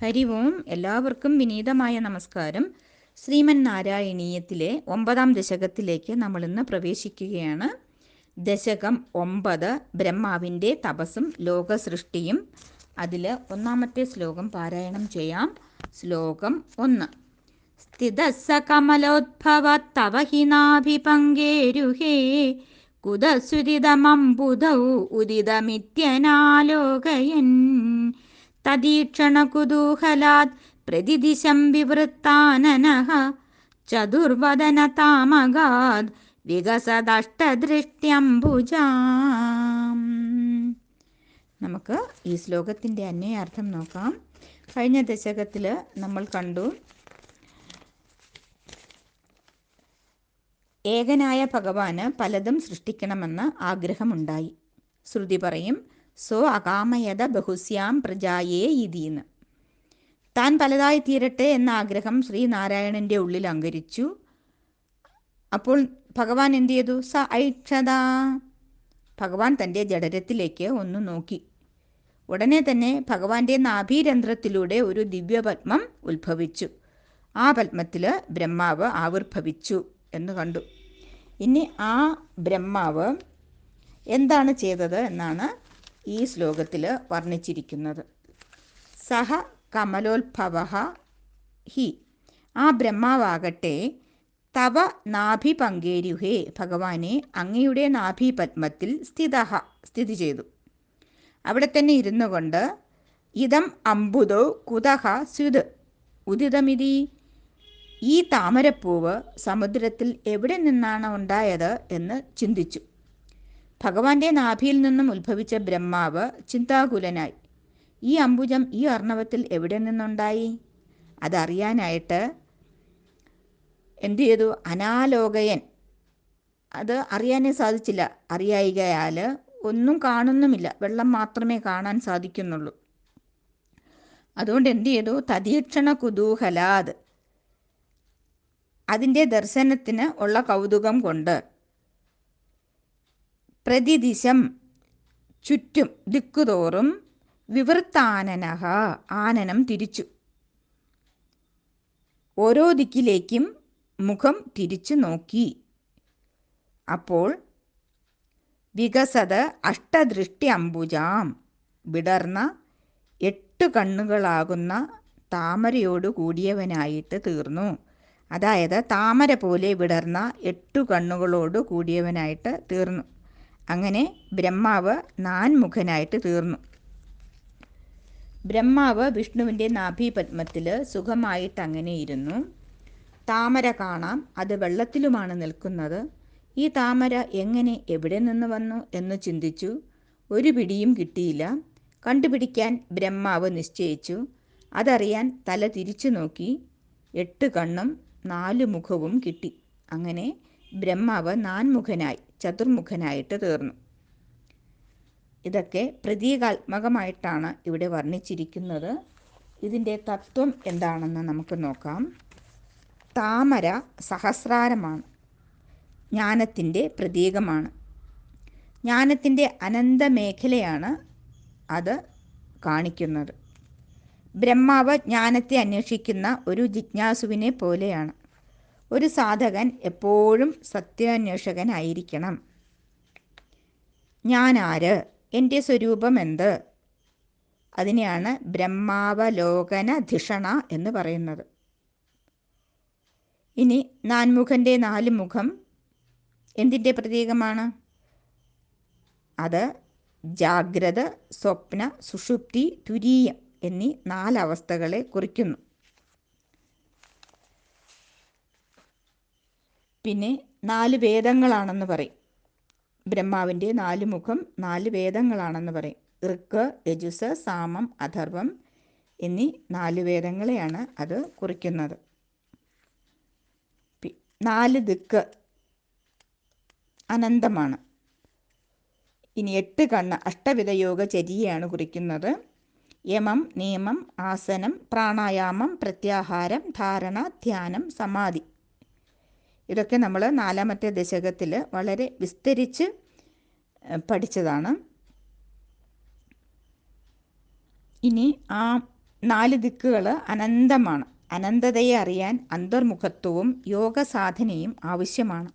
ഹരി ഓം. എല്ലാവർക്കും വിനീതമായ നമസ്കാരം. ശ്രീമൻ നാരായണീയത്തിലെ 9-ാം ദശകത്തിലേക്ക് നമ്മൾ ഇന്ന് പ്രവേശിക്കുകയാണ്. ദശകം 9 ബ്രഹ്മാവിൻ്റെ തപസ്സും ലോകസൃഷ്ടിയും. അതിൽ 1-ാമത്തെ ശ്ലോകം പാരായണം ചെയ്യാം. ശ്ലോകം 1. സ്ഥിതസ്സ കമലോദ്ഭവ തവ ഹി നാഭിപങ്കേരുഹേ കുതസുരിതമംബുധൗ ഉദിതമിത്യനാലോകയൻ തദീക്ഷണകുതൂഹലാത് പ്രതിദിശം വിവൃത്താനനഃ ചതുർവദനതാമഗാത് വികസദഷ്ടദൃഷ്ട്യംബുജാം. നമുക്ക് ഈ ശ്ലോകത്തിൻ്റെ അന്വയാർത്ഥം നോക്കാം. കഴിഞ്ഞ ദശകത്തിൽ നമ്മൾ കണ്ടു, ഏകനായ ഭഗവാന് പലതും സൃഷ്ടിക്കണമെന്ന് ആഗ്രഹമുണ്ടായി. ശ്രുതി പറയും, സോ അകാമയത ബഹുസ്യാം പ്രജായേ ഇതീന്ന്. താൻ പലതായി തീരട്ടെ എന്ന ആഗ്രഹം ശ്രീനാരായണൻ്റെ ഉള്ളിൽ അങ്കരിച്ചു. അപ്പോൾ ഭഗവാൻ എന്ത് ചെയ്തു? സ ഐക്ഷത. ഭഗവാൻ തൻ്റെ ജഠരത്തിലേക്ക് ഒന്ന് നോക്കി. ഉടനെ തന്നെ ഭഗവാന്റെ നാഭീരന്ധ്രത്തിലൂടെ ഒരു ദിവ്യപത്മം ഉത്ഭവിച്ചു. ആ പത്മത്തിൽ ബ്രഹ്മാവ് ആവിർഭവിച്ചു എന്ന് കണ്ടു. ഇനി ആ ബ്രഹ്മാവ് എന്താണ് ചെയ്തത് എന്നാണ് ഈ ശ്ലോകത്തിൽ വർണ്ണിച്ചിരിക്കുന്നത്. സഹ കമലോത്ഭവഃ ഹി. ആ ബ്രഹ്മാവാകട്ടെ തവ നാഭിപങ്കേരുഹേ, ഭഗവാനെ അങ്ങയുടെ നാഭീപത്മത്തിൽ സ്ഥിതി ചെയ്തു. അവിടെ തന്നെ ഇരുന്നു കൊണ്ട് ഇതം അംബുദോ കുതഃ സ്യുത് ഉദിതമിതി. ഈ താമരപ്പൂവ് സമുദ്രത്തിൽ എവിടെ നിന്നാണ് ഉണ്ടായത് എന്ന് ചിന്തിച്ചു. ഭഗവാന്റെ നാഭിയിൽ നിന്നും ഉത്ഭവിച്ച ബ്രഹ്മാവ് ചിന്താകുലനായി. ഈ അംബുജം ഈ അർണവത്തിൽ എവിടെ നിന്നുണ്ടായി? അതറിയാനായിട്ട് എന്തു ചെയ്തു? അനാലോകയൻ. അത് അറിയാനേ സാധിച്ചില്ല. അറിയായികയാൽ ഒന്നും കാണുന്നുമില്ല, വെള്ളം മാത്രമേ കാണാൻ സാധിക്കുന്നുള്ളൂ. അതുകൊണ്ട് എന്തു ചെയ്തു? തദീക്ഷണ കുതൂഹലാത്, അതിൻ്റെ ദർശനത്തിന് ഉള്ള കൗതുകം കൊണ്ട് പ്രതിദിശം, ചുറ്റും ദിക്കുതോറും, വിവൃത്താനനഃ, ആനനം തിരിച്ചു. ഓരോ ദിക്കിലേക്കും മുഖം തിരിച്ചു നോക്കി. അപ്പോൾ വികസത അഷ്ടദൃഷ്ടി അംബുജാം, വിടർന്ന 8 കണ്ണുകളാകുന്ന താമരയോട് കൂടിയവനായിട്ട് തീർന്നു. അതായത് താമര പോലെ വിടർന്ന 8 കണ്ണുകളോട് കൂടിയവനായിട്ട് തീർന്നു. അങ്ങനെ ബ്രഹ്മാവ് നാൻമുഖനായിട്ട് തീർന്നു. ബ്രഹ്മാവ് വിഷ്ണുവിൻ്റെ നാഭീപത്മത്തിൽ സുഖമായിട്ട് അങ്ങനെ ഇരുന്നു. താമര കാണാം, അത് വെള്ളത്തിലുമാണ് നിൽക്കുന്നത്. ഈ താമര എങ്ങനെ എവിടെ നിന്ന് വന്നു എന്ന് ചിന്തിച്ചു. ഒരു പിടിയും കിട്ടിയില്ല. കണ്ടുപിടിക്കാൻ ബ്രഹ്മാവ് നിശ്ചയിച്ചു. അതറിയാൻ തല തിരിച്ചു നോക്കി. 8 കണ്ണും 4 മുഖവും കിട്ടി. അങ്ങനെ ബ്രഹ്മാവ് നാൻമുഖനായി, ചതുർമുഖനായിട്ട് തീർന്നു. ഇതൊക്കെ പ്രതീകാത്മകമായിട്ടാണ് ഇവിടെ വർണ്ണിച്ചിരിക്കുന്നത്. ഇതിൻ്റെ തത്വം എന്താണെന്ന് നമുക്ക് നോക്കാം. താമര സഹസ്രാരമാണ്, ജ്ഞാനത്തിൻ്റെ പ്രതീകമാണ്. ജ്ഞാനത്തിൻ്റെ അനന്തമേഖലയാണ് അത് കാണിക്കുന്നത്. ബ്രഹ്മാവ് ജ്ഞാനത്തെ അന്വേഷിക്കുന്ന ഒരു ജിജ്ഞാസുവിനെ പോലെയാണ്. ഒരു സാധകൻ എപ്പോഴും സത്യാന്വേഷകനായിരിക്കണം. ഞാനാര്? എൻ്റെ സ്വരൂപം എന്ത്? അതിനെയാണ് ബ്രഹ്മാവലോകനധിഷണ എന്ന് പറയുന്നത്. ഇനി നാൻമുഖൻ്റെ 4 മുഖം എന്തിൻ്റെ പ്രതീകമാണ്? അത് ജാഗ്രത, സ്വപ്ന, സുഷുപ്തി, തുരീയം എന്നീ 4 അവസ്ഥകളെ കുറിക്കുന്നു. പിന്നെ 4 വേദങ്ങളാണെന്ന് പറയും. ബ്രഹ്മാവിൻ്റെ 4 മുഖം 4 വേദങ്ങളാണെന്ന് പറയും. ഋക്ക്, യജുസ്, സാമം, അഥർവം എന്നീ 4 വേദങ്ങളെയാണ് അത് കുറിക്കുന്നത്. 4 ദിക്ക് അനന്തമാണ്. ഇനി 8 കണ്ണ് അഷ്ടവിധയോഗ ചര്യയാണ് കുറിക്കുന്നത്. യമം, നിയമം, ആസനം, പ്രാണായാമം, പ്രത്യാഹാരം, ധാരണ, ധ്യാനം, സമാധി. ഇതൊക്കെ നമ്മൾ 4-ാമത്തെ ദശകത്തിൽ വളരെ വിസ്തരിച്ച് പഠിച്ചതാണ്. ഇനി ആ 4 ദിക്കുകൾ അനന്തമാണ്. അനന്തതയെ അറിയാൻ അന്തർമുഖത്വവും യോഗസാധനയും ആവശ്യമാണ്.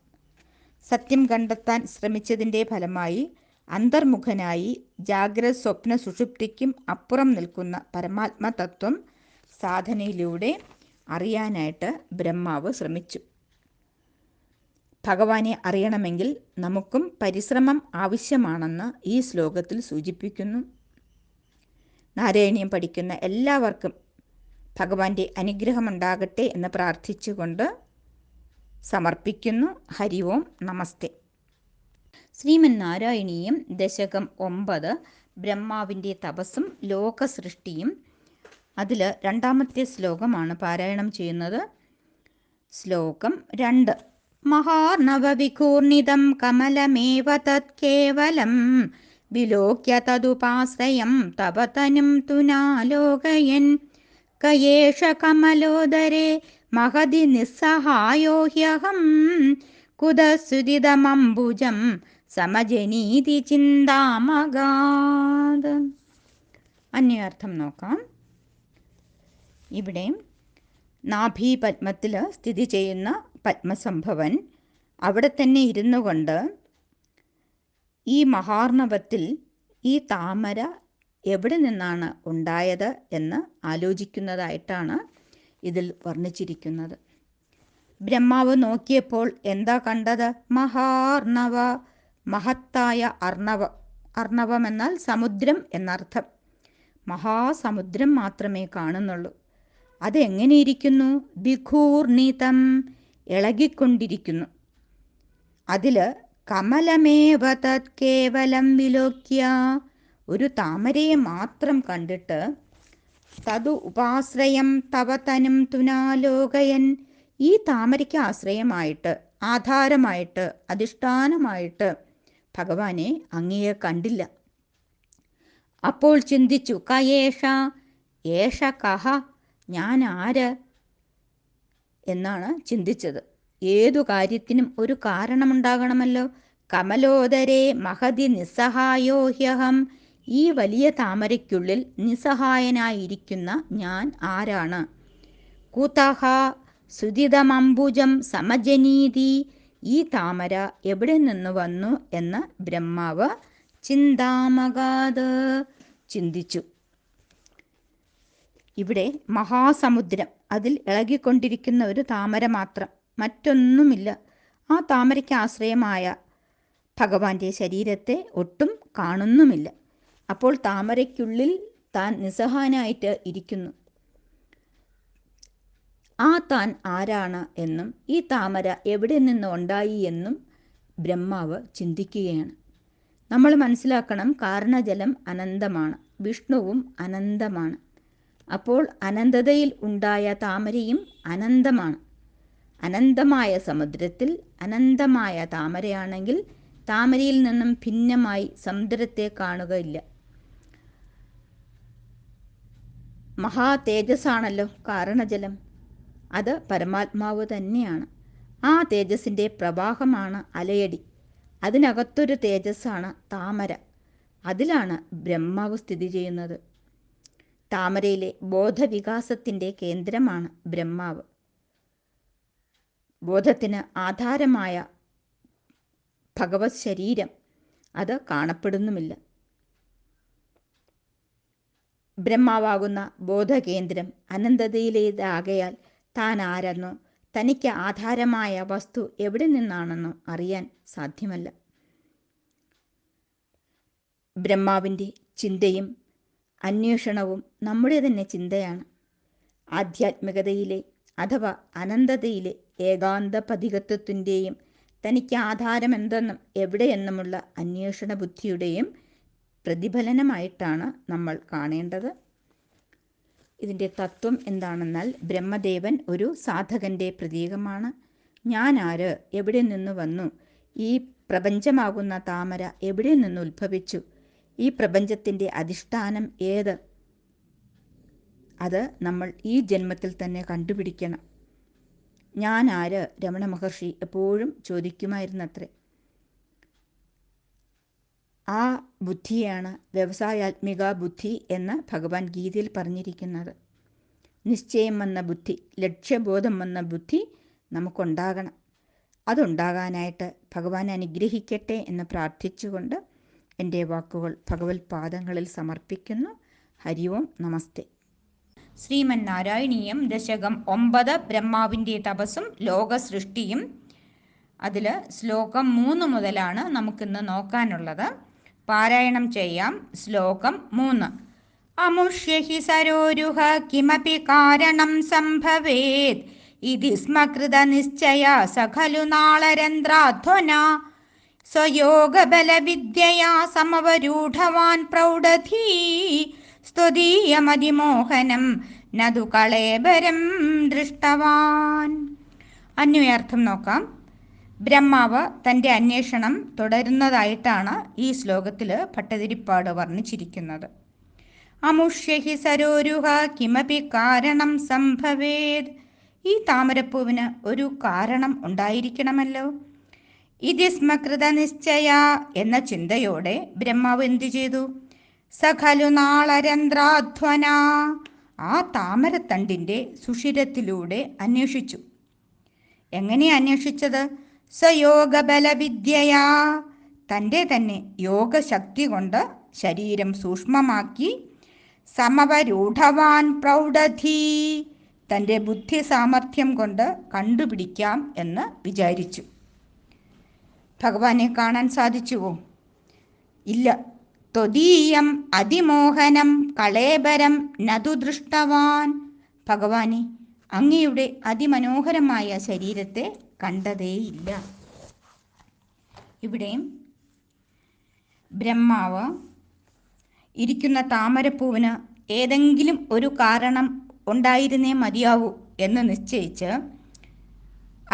സത്യം കണ്ടെത്താൻ ശ്രമിച്ചതിൻ്റെ ഫലമായി അന്തർമുഖനായി ജാഗ്രത സ്വപ്ന സുഷുപ്തിക്കും അപ്പുറം നിൽക്കുന്ന പരമാത്മതത്വം സാധനയിലൂടെ അറിയാനായിട്ട് ബ്രഹ്മാവ് ശ്രമിച്ചു. ഭഗവാനെ അറിയണമെങ്കിൽ നമുക്കും പരിശ്രമം ആവശ്യമാണെന്ന് ഈ ശ്ലോകത്തിൽ സൂചിപ്പിക്കുന്നു. നാരായണീയം പഠിക്കുന്ന എല്ലാവർക്കും ഭഗവാന്റെ അനുഗ്രഹമുണ്ടാകട്ടെ എന്ന് പ്രാർത്ഥിച്ചുകൊണ്ട് സമർപ്പിക്കുന്നു. ഹരി ഓം, നമസ്തേ. ശ്രീമൻ നാരായണീയം ദശകം 9 ബ്രഹ്മാവിൻ്റെ തപസ്സും ലോകസൃഷ്ടിയും. അതിൽ 2ാമത്തെ ശ്ലോകമാണ് പാരായണം ചെയ്യുന്നത്. ശ്ലോകം 2. മഹാർണവവികൂർണിതം കമലമേവ തത് കേവലം വിലോക്യ തദുപാശ്രയം തപതനും തുനാലോകയൻ കയേഷ കമലോദരേ മഹതി നിസ്സഹായോ ഹ്യഹം കുതസുദിതമംബുജം സമജനീതി ചിന്താമഗാത്. അന്യാർത്ഥം നോക്കാം. ഇവിടെ നാഭീപത്മത്തിൽ സ്ഥിതി ചെയ്യുന്ന പത്മസംഭവൻ അവിടെ തന്നെ ഇരുന്നു കൊണ്ട് ഈ മഹാർണവത്തിൽ ഈ താമര എവിടെ നിന്നാണ് ഉണ്ടായത് എന്ന് ആലോചിക്കുന്നതായിട്ടാണ് ഇതിൽ വർണ്ണിച്ചിരിക്കുന്നത്. ബ്രഹ്മാവ് നോക്കിയപ്പോൾ എന്താ കണ്ടത്? മഹാർണവ, മഹത്തായ അർണവം. അർണവം എന്നാൽ സമുദ്രം എന്നർത്ഥം. മഹാസമുദ്രം മാത്രമേ കാണുന്നുള്ളൂ. അതെങ്ങനെയിരിക്കുന്നു? വിഘൂർണിതം, ഇളകിക്കൊണ്ടിരിക്കുന്നു. അതിൽ കമലമേവ തത് കേവലം വിലോക്യ, ഒരു താമരയെ മാത്രം കണ്ടിട്ട് തതു ഉപാശ്രയം തവതനും തുനാലോകയൻ, ഈ താമരയ്ക്ക് ആശ്രയമായിട്ട്, ആധാരമായിട്ട്, അധിഷ്ഠാനമായിട്ട് ഭഗവാനെ അങ്ങയെ കണ്ടില്ല. അപ്പോൾ ചിന്തിച്ചു, കയേഷ, ഏഷ കഹ, ഞാൻ ആര് എന്നാണ് ചിന്തിച്ചത്. ഏതു കാര്യത്തിനും ഒരു കാരണമുണ്ടാകണമല്ലോ. കമലോദരേ മഹതി നിസ്സഹായോ ഹ്യഹം, ഈ വലിയ താമരയ്ക്കുള്ളിൽ നിസ്സഹായനായിരിക്കുന്ന ഞാൻ ആരാണ്? കുതഹ സുദിതമംബുജം സമജനീതി, ഈ താമര എവിടെ നിന്ന് വന്നു എന്ന് ബ്രഹ്മാവ് ചിന്താമഗാത്, ചിന്തിച്ചു. ഇവിടെ മഹാസമുദ്രം, അതിൽ ഇളകിക്കൊണ്ടിരിക്കുന്ന ഒരു താമര മാത്രം, മറ്റൊന്നുമില്ല. ആ താമരയ്ക്ക് ആശ്രയമായ ഭഗവാന്റെ ശരീരത്തെ ഒട്ടും കാണുന്നുമില്ല. അപ്പോൾ താമരയ്ക്കുള്ളിൽ താൻ നിസ്സഹായനായിട്ട് ഇരിക്കുന്നു. ആ താൻ ആരാണ് എന്നും ഈ താമര എവിടെ നിന്ന് ഉണ്ടായി എന്നും ബ്രഹ്മാവ് ചിന്തിക്കുകയാണ്. നമ്മൾ മനസ്സിലാക്കണം, കാരണജലം അനന്തമാണ്, വിഷ്ണുവും അനന്തമാണ്. അപ്പോൾ അനന്തതയിൽ ഉണ്ടായ താമരയും അനന്തമാണ്. അനന്തമായ സമുദ്രത്തിൽ അനന്തമായ താമരയാണെങ്കിൽ താമരയിൽ നിന്നും ഭിന്നമായി സമുദ്രത്തെ കാണുകയില്ല. മഹാ തേജസ്സാണല്ലോ കാരണജലം, അത് പരമാത്മാവ് തന്നെയാണ്. ആ തേജസ്സിൻ്റെ പ്രവാഹമാണ് അലയടി. അതിനകത്തൊരു തേജസ്സാണ് താമര. അതിലാണ് ബ്രഹ്മാവ് സ്ഥിതി ചെയ്യുന്നത്. താമരയിലെ ബോധവികാസത്തിൻ്റെ കേന്ദ്രമാണ് ബ്രഹ്മാവ്. ബോധത്തിന് ആധാരമായ ഭഗവത് ശരീരം അത് കാണപ്പെടുന്നുമില്ല. ബ്രഹ്മാവാകുന്ന ബോധകേന്ദ്രം അനന്തതയിലേതാകയാൽ താൻ ആരെന്നോ തനിക്ക് ആധാരമായ വസ്തു എവിടെ നിന്നാണെന്നോ അറിയാൻ സാധ്യമല്ല. ബ്രഹ്മാവിൻ്റെ ചിന്തയും അന്വേഷണവും നമ്മുടെ തന്നെ ചിന്തയാണ്. ആധ്യാത്മികതയിലെ അഥവാ അനന്തതയിലെ ഏകാന്ത പതികത്വത്തിൻ്റെയും തനിക്ക് ആധാരമെന്തെന്നും എവിടെയെന്നുമുള്ള അന്വേഷണ ബുദ്ധിയുടെയും പ്രതിഫലനമായിട്ടാണ് നമ്മൾ കാണേണ്ടത്. ഇതിൻ്റെ തത്വം എന്താണെന്നാൽ, ബ്രഹ്മദേവൻ ഒരു സാധകൻ്റെ പ്രതീകമാണ്. ഞാൻ ആര്, എവിടെ നിന്ന് വന്നു, ഈ പ്രപഞ്ചമാകുന്ന താമര എവിടെ നിന്ന് ഉത്ഭവിച്ചു, ഈ പ്രപഞ്ചത്തിൻ്റെ അധിഷ്ഠാനം ഏത്, അത് നമ്മൾ ഈ ജന്മത്തിൽ തന്നെ കണ്ടുപിടിക്കണം. ഞാൻ ആര്, രമണ മഹർഷി എപ്പോഴും ചോദിക്കുമായിരുന്നത്രേ. ആ ബുദ്ധിയാണ് വ്യവസായാത്മിക ബുദ്ധി എന്ന് ഭഗവാൻ ഗീതയിൽ പറഞ്ഞിരിക്കുന്നത്. നിശ്ചയം വന്ന ബുദ്ധി, ലക്ഷ്യബോധം വന്ന ബുദ്ധി നമുക്കുണ്ടാകണം. അതുണ്ടാകാനായിട്ട് ഭഗവാൻ അനുഗ്രഹിക്കട്ടെ എന്ന് പ്രാർത്ഥിച്ചുകൊണ്ട് എൻ്റെ വാക്കുകൾ ഭഗവത് പാദങ്ങളിൽ സമർപ്പിക്കുന്നു. ഹരി ഓം, നമസ്തേ. ശ്രീമന്നാരായണീയം ദശകം 9 ബ്രഹ്മാവിൻ്റെ തപസ്സും ലോകസൃഷ്ടിയും. അതിൽ ശ്ലോകം 3 മുതലാണ് നമുക്കിന്ന് നോക്കാനുള്ളത്. പാരായണം ചെയ്യാം. ശ്ലോകം 3. അമുഷ്യ ഹി സരോരുഹ കിമപി കാരണം സംഭവേത് ഇതി സ്മ കൃത നിശ്ചയ സഖലു നാളരന്ധ്രാധ്വന സ്വയോഗബലവിദ്യയാ സമവരൂഢവാൻ പ്രൗഢധീ സ്തുതീയമതിമോഹനം നതു കളേബരം ദൃഷ്ടവാൻ. അന്വയാർത്ഥം നോക്കാം. ബ്രഹ്മാവ് തൻ്റെ അന്വേഷണം തുടരുന്നതായിട്ടാണ് ഈ ശ്ലോകത്തിൽ ഭട്ടതിരിപ്പാട് വർണ്ണിച്ചിരിക്കുന്നത്. അമുഷ്യ ഹി സരോരുഹ കിമപി കാരണം സംഭവേത്. ഈ താമരപ്പൂവിന് ഒരു കാരണം ഉണ്ടായിരിക്കണമല്ലോ. ഇതി സ്മ കൃത നിശ്ചയ എന്ന ചിന്തയോടെ ബ്രഹ്മാവ് എന്തു ചെയ്തു? സഖലു നാളരന്ധ്രാധ്വന, ആ താമരത്തണ്ടിൻ്റെ സുഷിരത്തിലൂടെ അന്വേഷിച്ചു. എങ്ങനെ അന്വേഷിച്ചത്? സ്വയോഗബലവിദ്യയാ, തൻ്റെ തന്നെ യോഗശക്തി കൊണ്ട് ശരീരം സൂക്ഷ്മമാക്കി. സമവരൂഢവാൻ പ്രൗഢധീ, തൻ്റെ ബുദ്ധി സാമർഥ്യം കൊണ്ട് കണ്ടുപിടിക്കാം എന്ന് വിചാരിച്ചു. ഭഗവാനെ കാണാൻ സാധിച്ചുവോ? ഇല്ല. ത്വദീയം അതിമോഹനം കളേബരം നതു ദൃഷ്ടവാൻ. ഭഗവാനെ, അങ്ങയുടെ അതിമനോഹരമായ ശരീരത്തെ കണ്ടതേയില്ല. ഇവിടെയും ബ്രഹ്മാവ് ഇരിക്കുന്ന താമരപ്പൂവിന് ഏതെങ്കിലും ഒരു കാരണം ഉണ്ടായിരുന്നേ മതിയാവൂ എന്ന് നിശ്ചയിച്ച്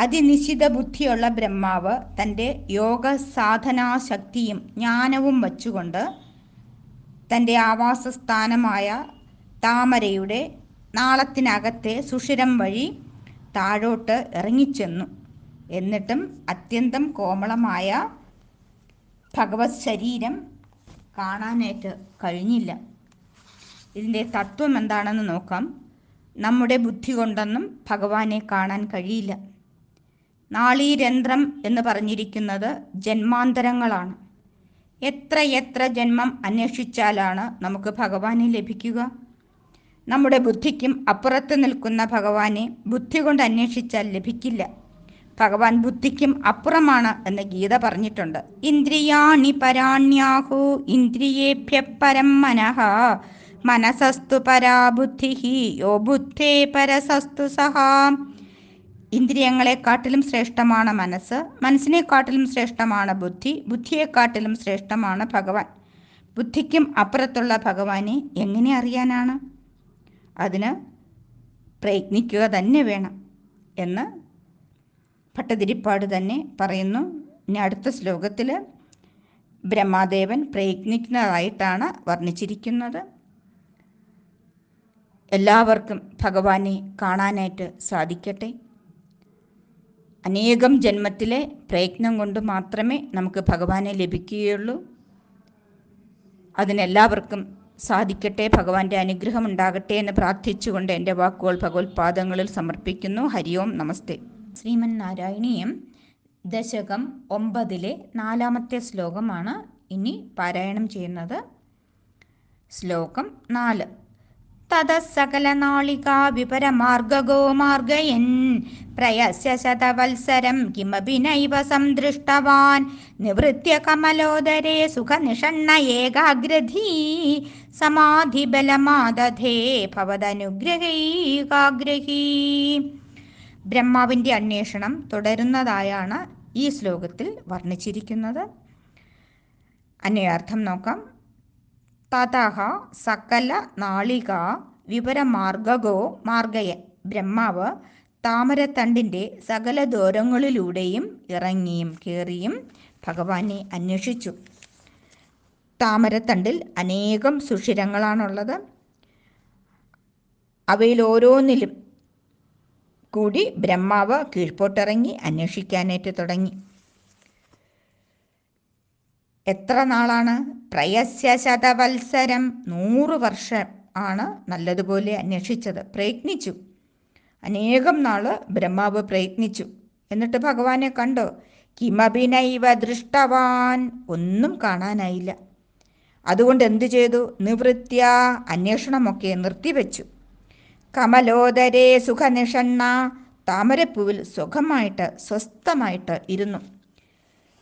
അതിനിശ്ചിത ബുദ്ധിയുള്ള ബ്രഹ്മാവ് തൻ്റെ യോഗ സാധനാശക്തിയും ജ്ഞാനവും വച്ചുകൊണ്ട് തൻ്റെ ആവാസസ്ഥാനമായ താമരയുടെ നാളത്തിനകത്തെ സുഷിരം വഴി താഴോട്ട് ഇറങ്ങിച്ചെന്നു. എന്നിട്ടും അത്യന്തം കോമളമായ ഭഗവത് ശരീരം കാണാനായിട്ട് കഴിഞ്ഞില്ല. ഇതിൻ്റെ തത്വം എന്താണെന്ന് നോക്കാം. നമ്മുടെ ബുദ്ധി കൊണ്ടൊന്നും ഭഗവാനെ കാണാൻ കഴിയില്ല. നാളീരന്ധ്രം എന്ന് പറഞ്ഞിരിക്കുന്നത് ജന്മാന്തരങ്ങളാണ്. എത്ര ജന്മം അന്വേഷിച്ചാലാണ് നമുക്ക് ഭഗവാനെ ലഭിക്കുക? നമ്മുടെ ബുദ്ധിക്കും അപ്പുറത്ത് നിൽക്കുന്ന ഭഗവാനെ ബുദ്ധി കൊണ്ട് അന്വേഷിച്ചാൽ ലഭിക്കില്ല. ഭഗവാൻ ബുദ്ധിക്കും അപ്പുറമാണ് എന്ന് ഗീത പറഞ്ഞിട്ടുണ്ട്. ഇന്ദ്രിയാണി പരാണ്യാഹു ഇന്ദ്രിയേഭ്യ പരം മനഃ മനസസ്തു പരാ ബുദ്ധി യോ ബുദ്ധേ പരസസ്തു സഹാ. ഇന്ദ്രിയങ്ങളെക്കാട്ടിലും ശ്രേഷ്ഠമാണ് മനസ്സ്, മനസ്സിനെക്കാട്ടിലും ശ്രേഷ്ഠമാണ് ബുദ്ധി, ബുദ്ധിയെക്കാട്ടിലും ശ്രേഷ്ഠമാണ് ഭഗവാൻ. ബുദ്ധിക്കും അപ്പുറത്തുള്ള ഭഗവാനെ എങ്ങനെ അറിയാനാണ്? അതിന് പ്രയത്നിക്കുക തന്നെ വേണം എന്ന് ഭട്ടതിരിപ്പാട് തന്നെ പറയുന്നു. ഇനി അടുത്ത ശ്ലോകത്തിൽ ബ്രഹ്മദേവൻ പ്രയത്നിക്കുന്നതായിട്ടാണ് വർണ്ണിച്ചിരിക്കുന്നത്. എല്ലാവർക്കും ഭഗവാനെ കാണാനായിട്ട് സാധിക്കട്ടെ. അനേകം ജന്മത്തിലെ പ്രയത്നം കൊണ്ട് മാത്രമേ നമുക്ക് ഭഗവാനെ ലഭിക്കുകയുള്ളൂ. അതിനെല്ലാവർക്കും സാധിക്കട്ടെ. ഭഗവാന്റെ അനുഗ്രഹം ഉണ്ടാകട്ടെ എന്ന് പ്രാർത്ഥിച്ചുകൊണ്ട് എൻ്റെ വാക്കുകൾ ഭഗവത് പാദങ്ങളിൽ സമർപ്പിക്കുന്നു. ഹരി ഓം, നമസ്തേ. ശ്രീമന്നാരായണീയം ദശകം 9 4-ാമത്തെ ശ്ലോകമാണ് ഇനി പാരായണം ചെയ്യുന്നത്. ശ്ലോകം 4. തതഃ സകലനാളികാ വിപരമാർഗഗോ മാർഗയൻ പ്രയസ്യ ശതവത്സരം കിമപി നൈവ സംദൃഷ്ടവാൻ നിവൃത്യ കമലോദരേ സുഖനിഷണ്ണ ഏകാഗ്രധീ സമാധിബലമാദധേ ഭവദനുഗ്രഹൈകാഗ്രഹീ. ബ്രഹ്മാവിൻ്റെ അന്വേഷണം തുടരുന്നതായാണ് ഈ ശ്ലോകത്തിൽ വർണ്ണിച്ചിരിക്കുന്നത്. അന്വയാർത്ഥം നോക്കാം. തതഃ സകല നാളിക വിപരമാർഗഗോ മാർഗയൻ. ബ്രഹ്മാവ് താമരത്തണ്ടിൻ്റെ സകല ദൂരങ്ങളിലൂടെയും ഇറങ്ങിയും കയറിയും ഭഗവാനെ അന്വേഷിച്ചു. താമരത്തണ്ടിൽ അനേകം സുഷിരങ്ങളാണുള്ളത്. അവയിൽ ഓരോന്നിലും കൂടി ബ്രഹ്മാവ് കീഴ്പോട്ടിറങ്ങി അന്വേഷിക്കാനായിട്ട് തുടങ്ങി. എത്ര നാളാണ്? പ്രയസ്യ ശതവത്സരം, 100 വർഷം ആണ് നല്ലതുപോലെ അന്വേഷിച്ചത്, പ്രയത്നിച്ചു. അനേകം നാള് ബ്രഹ്മാവ് പ്രയത്നിച്ചു. എന്നിട്ട് ഭഗവാനെ കണ്ടോ? കിമഭിനൈവ ദൃഷ്ടവാൻ, ഒന്നും കാണാനായില്ല. അതുകൊണ്ട് എന്തു ചെയ്തു? നിവൃത്യ, അന്വേഷണമൊക്കെ നിർത്തിവെച്ചു. കമലോദരേ സുഖനിഷണ്ണ, താമരപ്പൂവിൽ സുഖമായിട്ട് സ്വസ്ഥമായിട്ട് ഇരുന്നു.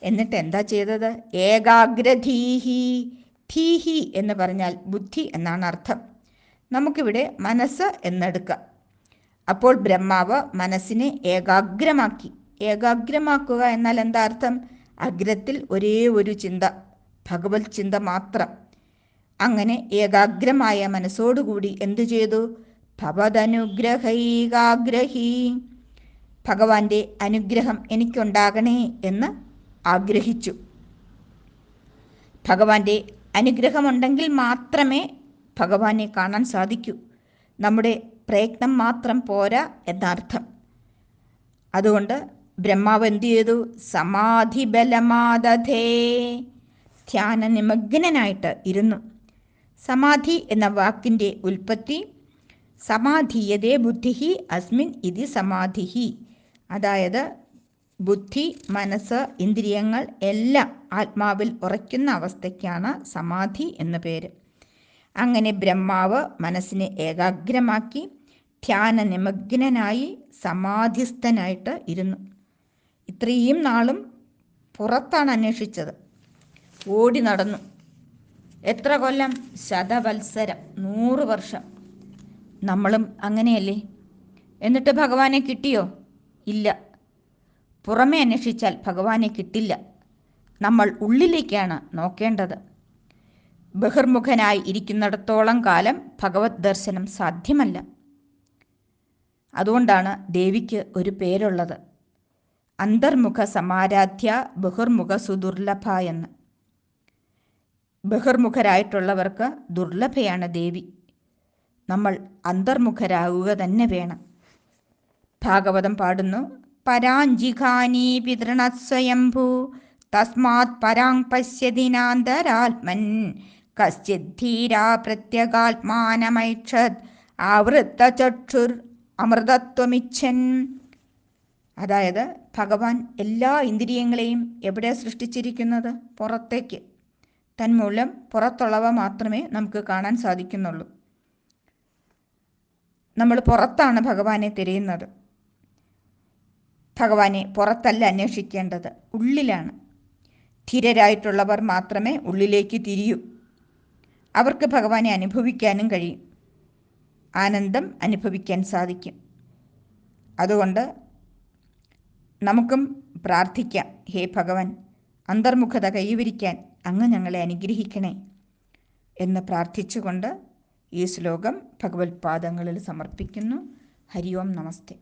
എന്നിട്ട് എന്താ ചെയ്തത്? ഏകാഗ്രധീഹി, ധീഹി എന്ന് പറഞ്ഞാൽ ബുദ്ധി എന്നാണ് അർത്ഥം. നമുക്കിവിടെ മനസ്സ് എന്നെടുക്കാം. അപ്പോൾ ബ്രഹ്മാവ് മനസ്സിനെ ഏകാഗ്രമാക്കി. ഏകാഗ്രമാക്കുക എന്നാൽ എന്താ അർത്ഥം? അഗ്രത്തിൽ ഒരേ ഒരു ചിന്ത, ഭഗവത് ചിന്ത മാത്രം. അങ്ങനെ ഏകാഗ്രമായ മനസ്സോടുകൂടി എന്തു ചെയ്തു? ഭവദനുഗ്രഹൈകാഗ്രഹീ, ഭഗവാന്റെ അനുഗ്രഹം എനിക്കുണ്ടാകണേ എന്ന് ആഗ്രഹിച്ചു. ഭഗവാന്റെ അനുഗ്രഹമുണ്ടെങ്കിൽ മാത്രമേ ഭഗവാനെ കാണാൻ സാധിക്കൂ. നമ്മുടെ പ്രയത്നം മാത്രം പോരാ എന്നർത്ഥം. അതുകൊണ്ട് ബ്രഹ്മാവ് എന്തു ചെയ്തു? സമാധി ബലമാദധേ, ധ്യാന നിമഗ്നനായിട്ട് ഇരുന്നു. സമാധി എന്ന വാക്കിൻ്റെ ഉൽപ്പത്തി സമാധീയതേ ബുദ്ധി അസ്മിൻ ഇതി സമാധി, അതായത് ബുദ്ധി, മനസ്സ്, ഇന്ദ്രിയങ്ങൾ എല്ലാം ആത്മാവിൽ ഉറയ്ക്കുന്ന അവസ്ഥയ്ക്കാണ് സമാധി എന്ന പേര്. അങ്ങനെ ബ്രഹ്മാവ് മനസ്സിനെ ഏകാഗ്രമാക്കി ധ്യാന നിമഗ്നനായി സമാധിസ്ഥനായിട്ട് ഇരുന്നു. ഇത്രയും നാളും പുറത്താണ് അന്വേഷിച്ചത്, ഓടി നടന്നു. എത്ര കൊല്ലം? ശതവത്സരം, 100 വർഷം. നമ്മളും അങ്ങനെയല്ലേ? എന്നിട്ട് ഭഗവാനെ കിട്ടിയോ? ഇല്ല. പുറമെ അന്വേഷിച്ചാൽ ഭഗവാനെ കിട്ടില്ല. നമ്മൾ ഉള്ളിലേക്കാണ് നോക്കേണ്ടത്. ബഹിർമുഖനായി ഇരിക്കുന്നിടത്തോളം കാലം ഭഗവത് ദർശനം സാധ്യമല്ല. അതുകൊണ്ടാണ് ദേവിക്ക് ഒരു പേരുള്ളത്, അന്തർമുഖ സമാരാധ്യ ബഹിർമുഖ സുദുർലഭ എന്ന്. ബഹിർമുഖരായിട്ടുള്ളവർക്ക് ദുർലഭയാണ് ദേവി. നമ്മൾ അന്തർമുഖരാകുക തന്നെ വേണം. ഭാഗവതം പാടുന്നു, പരാഞ്ചിഖാനി പിതൃണസ്വയംഭൂ തസ്മാത് പരാങ് പശ്യതിനാന്തരാത്മൻ കശ്ചിദ്ധീരാ പ്രത്യഗാത്മാനമൈക്ഷത് ആവൃത്തചക്ഷുർ അമൃതത്വമിച്ഛൻ. അതായത് ഭഗവാൻ എല്ലാ ഇന്ദ്രിയങ്ങളെയും എവിടെ സൃഷ്ടിച്ചിരിക്കുന്നത്? പുറത്തേക്ക്. തന്മൂലം പുറത്തുള്ളവ മാത്രമേ നമുക്ക് കാണാൻ സാധിക്കുന്നുള്ളൂ. നമ്മൾ പുറത്താണ് ഭഗവാനെ തിരയുന്നത്. ഭഗവാനെ പുറത്തല്ല അന്വേഷിക്കേണ്ടത്, ഉള്ളിലാണ്. ധീരരായിട്ടുള്ളവർ മാത്രമേ ഉള്ളിലേക്ക് തിരിയൂ. അവർക്ക് ഭഗവാനെ അനുഭവിക്കാനും കഴിയും, ആനന്ദം അനുഭവിക്കാൻ സാധിക്കും. അതുകൊണ്ട് നമുക്കും പ്രാർത്ഥിക്കാം, ഹേ ഭഗവാൻ, അന്തർമുഖത കൈവരിക്കാൻ അങ്ങ് ഞങ്ങളെ അനുഗ്രഹിക്കണേ എന്ന് പ്രാർത്ഥിച്ചുകൊണ്ട് ഈ ശ്ലോകം ഭഗവത് പാദങ്ങളിൽ സമർപ്പിക്കുന്നു. ഹരി ഓം നമസ്തേ.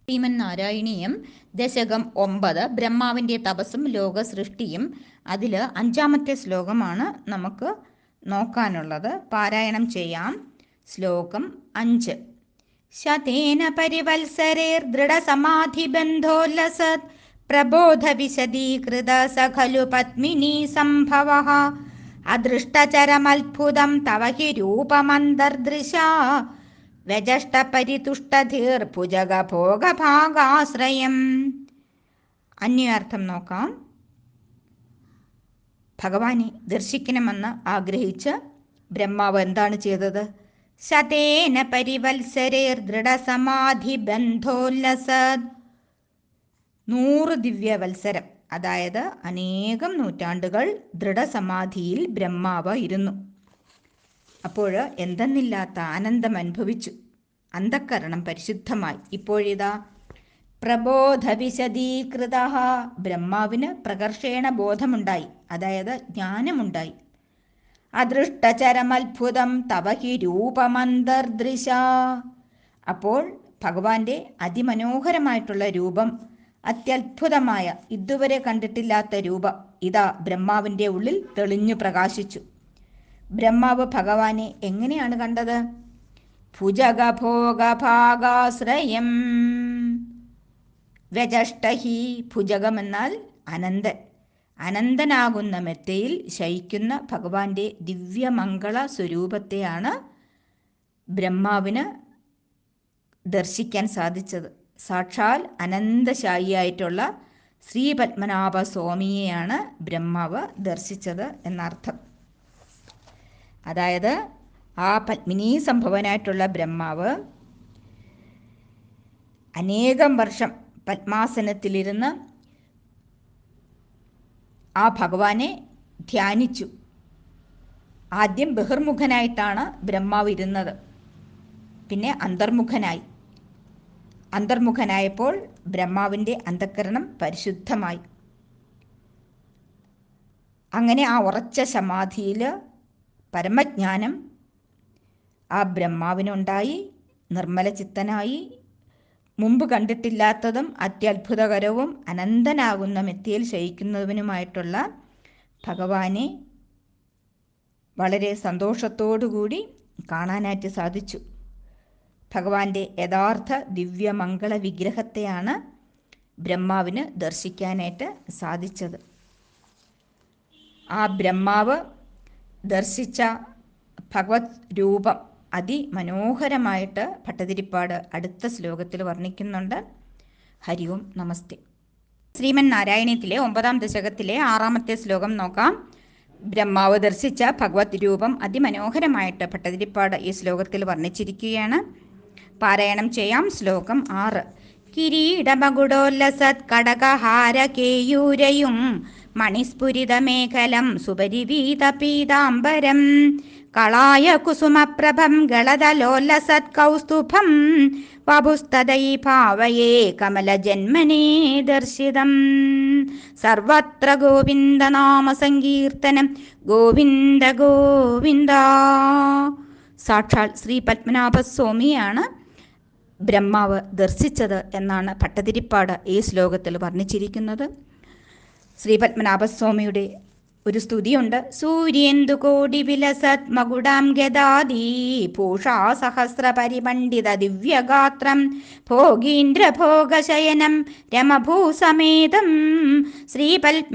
ശ്രീമൻ നാരായണീയം ദശകം 9, ബ്രഹ്മാവിൻ്റെ തപസ്സും ലോക സൃഷ്ടിയും. അതിൽ 5-ാമത്തെ ശ്ലോകമാണ് നമുക്ക് നോക്കാനുള്ളത്. പാരായണം ചെയ്യാം. ശ്ലോകം 5. ശതേന പരിവത്സരേർ ദൃഢസമാധിബന്ധോല്ലസത് പ്രബോധ വിശദീകൃത സഖലു പത്മിനി സംഭവഃ അദൃഷ്ടചരമത്ഭുതം തവ ഹി രൂപമന്തർദൃശാ വ്യജഷ്ടപരിതുഷ്ടധീർ ഭുജഗഭോഗഭാഗാശ്രയം. അന്യാർത്ഥം നോക്കാം. ഭഗവാനെ ദർശിക്കണമെന്ന് ആഗ്രഹിച്ച് ബ്രഹ്മാവ് എന്താണ് ചെയ്തത്? ശതേന പരിവത്സരേർ ദൃഢസമാധി ബന്ധോല്ലസത്, 100 ദിവ്യവത്സരം, അതായത് അനേകം നൂറ്റാണ്ടുകൾ ദൃഢസമാധിയിൽ ബ്രഹ്മാവ് ഇരുന്നു. അപ്പോൾ എന്തെന്നില്ലാത്ത ആനന്ദം അനുഭവിച്ചു. അന്ധക്കരണം പരിശുദ്ധമായി. ഇപ്പോഴിതാ പ്രബോധ വിശദീകൃത, ബ്രഹ്മാവിന് പ്രകർഷേണ ബോധമുണ്ടായി, അതായത് ജ്ഞാനമുണ്ടായി. അദൃഷ്ടചരമത്ഭുതം തവ ഹി രൂപമന്തർദൃശ, അപ്പോൾ ഭഗവാന്റെ അതിമനോഹരമായിട്ടുള്ള രൂപം, അത്യത്ഭുതമായ ഇതുവരെ കണ്ടിട്ടില്ലാത്ത രൂപം ഇതാ ബ്രഹ്മാവിൻ്റെ ഉള്ളിൽ തെളിഞ്ഞു പ്രകാശിച്ചു. ബ്രഹ്മാവ് ഭഗവാനെ എങ്ങനെയാണ് കണ്ടത്? ഭുജഗഭോഗഭാഗാശ്രയം. വ്യജഷ്ടഹി, ഭുജകമെന്നാൽ അനന്തൻ, അനന്തനാകുന്ന മെത്തയിൽ ശയിക്കുന്ന ഭഗവാന്റെ ദിവ്യമംഗള സ്വരൂപത്തെയാണ് ബ്രഹ്മാവിന് ദർശിക്കാൻ സാധിച്ചത്. സാക്ഷാൽ അനന്തശായിയായിട്ടുള്ള ശ്രീ പത്മനാഭ സ്വാമിയെയാണ് ബ്രഹ്മാവ് ദർശിച്ചത് എന്നർത്ഥം. അതായത് ആ പത്മിനീ സംഭവനായിട്ടുള്ള ബ്രഹ്മാവ് അനേകം വർഷം പത്മാസനത്തിലിരുന്ന് ആ ഭഗവാനെ ധ്യാനിച്ചു. ആദ്യം ബഹിർമുഖനായിട്ടാണ് ബ്രഹ്മാവ് ഇരുന്നത്, പിന്നെ അന്തർമുഖനായപ്പോൾ ബ്രഹ്മാവിൻ്റെ അന്തഃകരണം പരിശുദ്ധമായി. അങ്ങനെ ആ ഉറച്ച സമാധിയിൽ പരമജ്ഞാനം ആ ബ്രഹ്മാവിനുണ്ടായി. നിർമ്മല ചിത്തനായി. മുമ്പ് കണ്ടിട്ടില്ലാത്തതും അത്യത്ഭുതകരവും അനന്തനാകുന്ന മെത്തയിൽ ശയിക്കുന്നവനുമായിട്ടുള്ള ഭഗവാനെ വളരെ സന്തോഷത്തോടുകൂടി കാണാനായിട്ട് സാധിച്ചു. ഭഗവാന്റെ യഥാർത്ഥ ദിവ്യമംഗള വിഗ്രഹത്തെയാണ് ബ്രഹ്മാവിന് ദർശിക്കാനായിട്ട് സാധിച്ചത്. ആ ബ്രഹ്മാവ് ദർശിച്ച ഭഗവത് രൂപം അതിമനോഹരമായിട്ട് ഭട്ടതിരിപ്പാട് അടുത്ത ശ്ലോകത്തിൽ വർണ്ണിക്കുന്നുണ്ട്. ഹരി ഓം നമസ്തേ. ശ്രീമൻ നാരായണീയത്തിലെ 9ാം ദശകത്തിലെ 6ാമത്തെ ശ്ലോകം നോക്കാം. ബ്രഹ്മാവ് ദർശിച്ച ഭഗവത് രൂപം അതിമനോഹരമായിട്ട് ഭട്ടതിരിപ്പാട് ഈ ശ്ലോകത്തിൽ വർണ്ണിച്ചിരിക്കുകയാണ്. പാരായണം ചെയ്യാം. ശ്ലോകം 6. കിരീടമകുടോല്ലസത് കടകഹാര കേയൂരയും മണിസ്ഫുരിതമേഖലം സുപരിവീത പീതാംബരം കളായ കുസുമപ്രഭം ഗളതലോല്ലസത് കൗസ്തുഭം വപുസ്തദൈ ഭാവയേ കമലജന്മനേ ദർശിതം. സർവത്ര ഗോവിന്ദനാമ സങ്കീർത്തനം ഗോവിന്ദ ഗോവിന്ദ. സാക്ഷാൽ ശ്രീ പത്മനാഭസ്വാമിയാണ് ബ്രഹ്മാവ് ദർശിച്ചത് എന്നാണ് ഭട്ടതിരിപ്പാട് ഈ ശ്ലോകത്തിൽ വർണ്ണിച്ചിരിക്കുന്നത്. ശ്രീ പത്മനാഭസ്വാമിയുടെ ഒരു സ്തുതിയുണ്ട്. സൂര്യേന്ദു കോടി വിലസത് മകുടാം ഗദാദീ ഭൂഷാ സഹസ്ര പരിമണ്ഡിത ദിവ്യഗാത്രം ഭോഗീന്ദ്രഭോഗശയനം രമഭൂസമേതം ശ്രീപത്മനാഭമനിശം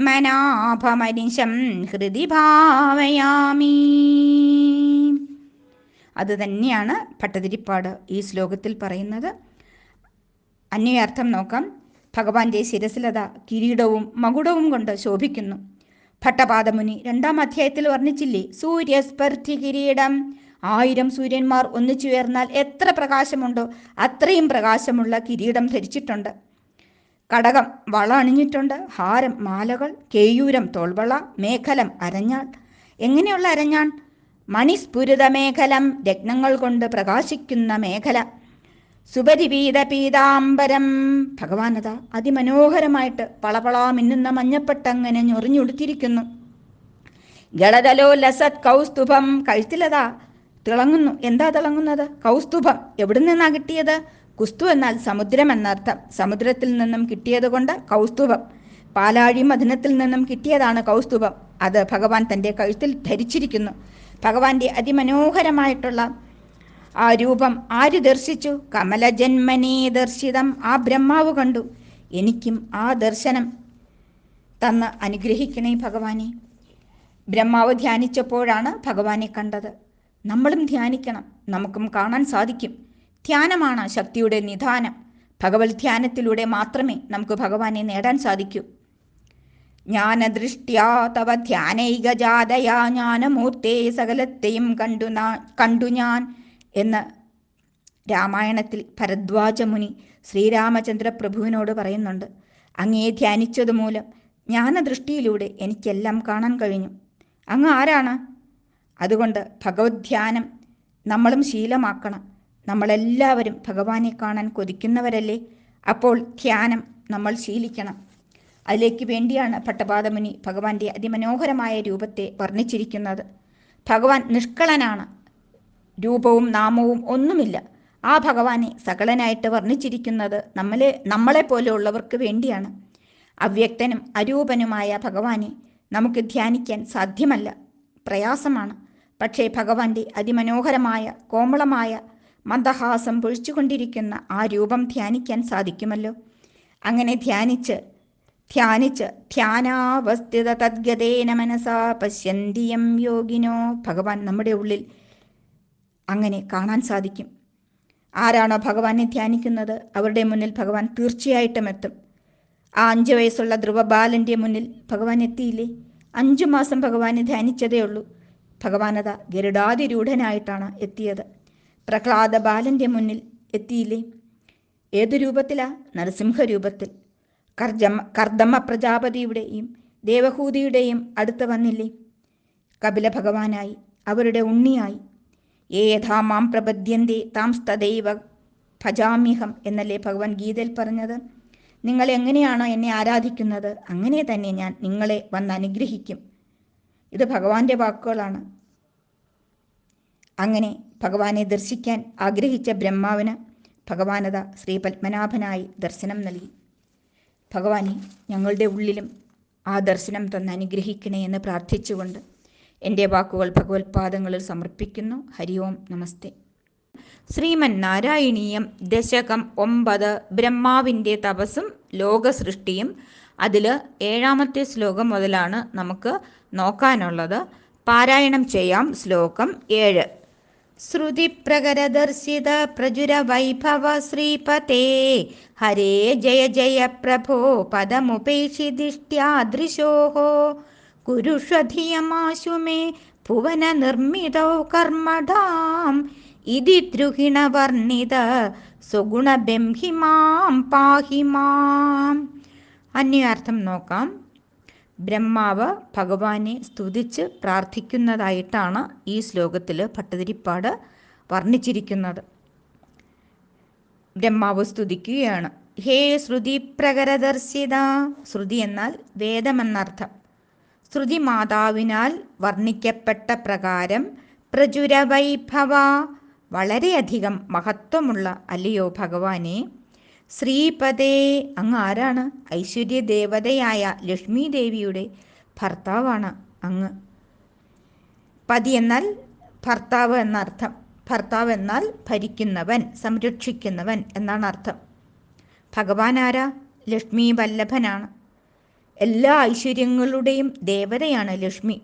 ഹൃദി ഭാവയാമി. അതുതന്നെയാണ് ഭട്ടതിരിപ്പാട് ഈ ശ്ലോകത്തിൽ പറയുന്നത്. അന്വയാർത്ഥം നോക്കാം. ഭഗവാന്റെ ശിരസിലത കിരീടവും മകുടവും കൊണ്ട് ശോഭിക്കുന്നു. ഭട്ടപാദമുനി 2ാം അധ്യായത്തിൽ വർണ്ണിച്ചില്ലേ, സൂര്യസ്പർദ്ധി കിരീടം. 1000 സൂര്യന്മാർ ഒന്നിച്ചുയർന്നാൽ എത്ര പ്രകാശമുണ്ടോ അത്രയും പ്രകാശമുള്ള കിരീടം ധരിച്ചിട്ടുണ്ട്. കടകം വള അണിഞ്ഞിട്ടുണ്ട്. ഹാരം മാലകൾ, കേയൂരം തോൾവള, മേഖലം അരഞ്ഞാൾ. എങ്ങനെയുള്ള അരഞ്ഞാൾ? മണിസ്ഫുരിത മേഖലം, രത്നങ്ങൾ കൊണ്ട് പ്രകാശിക്കുന്ന മേഖല. സുപരിവീത പീതാംബരം, ഭഗവാനത അതിമനോഹരമായിട്ട് പളപള മിന്നുന്ന മഞ്ഞപ്പെട്ടങ്ങനെ ഞൊറിഞ്ഞുടുത്തിരിക്കുന്നു. ഗളതലോ ലസത് കൗസ്തുഭം, കഴുത്തിലതാ തിളങ്ങുന്നു. എന്താ തിളങ്ങുന്നത്? കൗസ്തുഭം. എവിടെ നിന്നാ കിട്ടിയത്? കുസ്തു എന്നാൽ സമുദ്രം എന്നർത്ഥം. സമുദ്രത്തിൽ നിന്നും കിട്ടിയത് കൊണ്ട് കൗസ്തുഭം. പാലാഴി മഥനത്തിൽ നിന്നും കിട്ടിയതാണ് കൗസ്തുഭം. അത് ഭഗവാൻ തൻ്റെ കഴുത്തിൽ ധരിച്ചിരിക്കുന്നു. ഭഗവാന്റെ അതിമനോഹരമായിട്ടുള്ള ആ രൂപം ആര് ദർശിച്ചു? കമലജന്മനേ ദർശിതം, ആ ബ്രഹ്മാവ് കണ്ടു. എനിക്കും ആ ദർശനം തന്ന് അനുഗ്രഹിക്കണേ ഭഗവാനെ. ബ്രഹ്മാവ് ധ്യാനിച്ചപ്പോഴാണ് ഭഗവാനെ കണ്ടത്. നമ്മളും ധ്യാനിക്കണം, നമുക്കും കാണാൻ സാധിക്കും. ധ്യാനമാണ് ശക്തിയുടെ നിധാനം. ഭഗവത് ധ്യാനത്തിലൂടെ മാത്രമേ നമുക്ക് ഭഗവാനെ നേടാൻ സാധിക്കൂ. ജ്ഞാനദൃഷ്ട്യാ തവ ധ്യാനൈകജാതയാ ജ്ഞാനമൂർത്തേ സകലത്തെയും കണ്ടു ഞാൻ എന്ന് രാമായണത്തിൽ ഭരദ്വാജമുനി ശ്രീരാമചന്ദ്ര പ്രഭുവിനോട് പറയുന്നുണ്ട്. അങ്ങയെ ധ്യാനിച്ചതുമൂലം ജ്ഞാനദൃഷ്ടിയിലൂടെ എനിക്കെല്ലാം കാണാൻ കഴിഞ്ഞു. അങ്ങ് ആരാണ്? അതുകൊണ്ട് ഭഗവത് ധ്യാനം നമ്മളും ശീലമാക്കണം. നമ്മളെല്ലാവരും ഭഗവാനെ കാണാൻ കൊതിക്കുന്നവരല്ലേ? അപ്പോൾ ധ്യാനം നമ്മൾ ശീലിക്കണം. അതിലേക്ക് വേണ്ടിയാണ് ഭട്ടപാദമുനി ഭഗവാന്റെ അതിമനോഹരമായ രൂപത്തെ വർണ്ണിച്ചിരിക്കുന്നത്. ഭഗവാൻ നിഷ്കളനാണ്. രൂപവും നാമവും ഒന്നുമില്ല. ആ ഭഗവാനെ സകലനായിട്ട് വർണ്ണിച്ചിരിക്കുന്നത് നമ്മളെപ്പോലെയുള്ളവർക്ക് വേണ്ടിയാണ്. അവ്യക്തനും അരൂപനുമായ ഭഗവാനെ നമുക്ക് ധ്യാനിക്കാൻ സാധ്യമല്ല, പ്രയാസമാണ്. പക്ഷേ ഭഗവാന്റെ അതിമനോഹരമായ കോമളമായ മന്ദഹാസം പൊഴിച്ചുകൊണ്ടിരിക്കുന്ന ആ രൂപം ധ്യാനിക്കാൻ സാധിക്കുമല്ലോ. അങ്ങനെ ധ്യാനിച്ച് ധ്യാനാവസ്ഥിത തദ്ഗതേന മനസാ പശ്യന്തിയം യോഗിനോ. ഭഗവാൻ നമ്മുടെ ഉള്ളിൽ അങ്ങനെ കാണാൻ സാധിക്കും. ആരാണോ ഭഗവാനെ ധ്യാനിക്കുന്നത് അവരുടെ മുന്നിൽ ഭഗവാൻ തീർച്ചയായിട്ടും എത്തും. ആ 5 വയസ്സുള്ള ധ്രുവബാലൻ്റെ മുന്നിൽ ഭഗവാൻ എത്തിയില്ലേ? 5 മാസം ഭഗവാനെ ധ്യാനിച്ചതേ ഉള്ളൂ. ഭഗവാനത ഗരുഡാതിരൂഢനായിട്ടാണ് എത്തിയത്. പ്രഹ്ലാദ ബാലൻ്റെ മുന്നിൽ എത്തിയില്ലേ? ഏതു രൂപത്തിലാ? നരസിംഹരൂപത്തിൽ. കർദമ്മ പ്രജാപതിയുടെയും ദേവഹൂതിയുടെയും അടുത്ത് വന്നില്ലേ? കപില ഭഗവാനായി, അവരുടെ ഉണ്ണിയായി. യേഥാ മാം പ്രപദ്യന്തെ താം തദൈവ ഭജാമ്യഹം എന്നല്ലേ ഭഗവാൻ ഗീതയിൽ പറഞ്ഞത്? നിങ്ങൾ എങ്ങനെയാണോ എന്നെ ആരാധിക്കുന്നത് അങ്ങനെ തന്നെ ഞാൻ നിങ്ങളെ വന്ന് അനുഗ്രഹിക്കും. ഇത് ഭഗവാന്റെ വാക്കുകളാണ്. അങ്ങനെ ഭഗവാനെ ദർശിക്കാൻ ആഗ്രഹിച്ച ബ്രഹ്മാവിന് ഭഗവാനത ശ്രീ പത്മനാഭനായി ദർശനം നൽകി. ഭഗവാനെ ഞങ്ങളുടെ ഉള്ളിലും ആ ദർശനം തന്ന് അനുഗ്രഹിക്കണേ എന്ന് പ്രാർത്ഥിച്ചുകൊണ്ട് എൻ്റെ വാക്കുകൾ ഭഗവത്പാദങ്ങളിൽ സമർപ്പിക്കുന്നു. ഹരി ഓം നമസ്തേ. ശ്രീമന്നാരായണീയം ദശകം 9 ബ്രഹ്മാവിൻ്റെ തപസ്സും ലോകസൃഷ്ടിയും. അതിൽ 7ാമത്തെ ശ്ലോകം മുതലാണ് നമുക്ക് നോക്കാനുള്ളത്. പാരായണം ചെയ്യാം. ശ്ലോകം 7. ശ്രുതിപ്രകരദർശിത പ്രചുരവൈഭവ ശ്രീപതേ ഹരേ ജയ ജയ പ്രഭോ പദമുപേക്ഷിദിഷ്ട്യാദൃശോः കുരുഷ്വധിയമാശു മേ ഭുവന നിർമ്മിതൗ കർമ്മഠാം ഇതി ദ്രുഹിണവർണിത സുഗുണബെംഹി മാം പാഹി മാം. അന്യാർത്ഥം നോക്കാം. ബ്രഹ്മാവ് ഭഗവാനെ സ്തുതിച്ച് പ്രാർത്ഥിക്കുന്നതായിട്ടാണ് ഈ ശ്ലോകത്തിൽ ഭട്ടതിരിപ്പാട് വർണ്ണിച്ചിരിക്കുന്നത്. ബ്രഹ്മാവ് സ്തുതിക്കുകയാണ്. ഹേ ശ്രുതി പ്രകരദർശിത. ശ്രുതി എന്നാൽ വേദമെന്നർത്ഥം. ശ്രുതി മാതാവിനാൽ വർണ്ണിക്കപ്പെട്ട പ്രകാരം പ്രചുരവൈഭവ വളരെയധികം മഹത്വമുള്ള അല്ലയോ ഭഗവാനെ. ശ്രീപദേ അങ്ങ് ആരാണ്? ഐശ്വര്യദേവതയായ ലക്ഷ്മി ദേവിയുടെ ഭർത്താവാണ് അങ്ങ്. പതി എന്നാൽ ഭർത്താവ് എന്നർത്ഥം. ഭർത്താവ് എന്നാൽ ഭരിക്കുന്നവൻ, സംരക്ഷിക്കുന്നവൻ എന്നാണ് അർത്ഥം. ഭഗവാൻ ആരാ? ലക്ഷ്മി വല്ലഭനാണ്. എല്ലാ ഐശ്വര്യങ്ങളുടെയും ദേവതയാണ് ലക്ഷ്മി.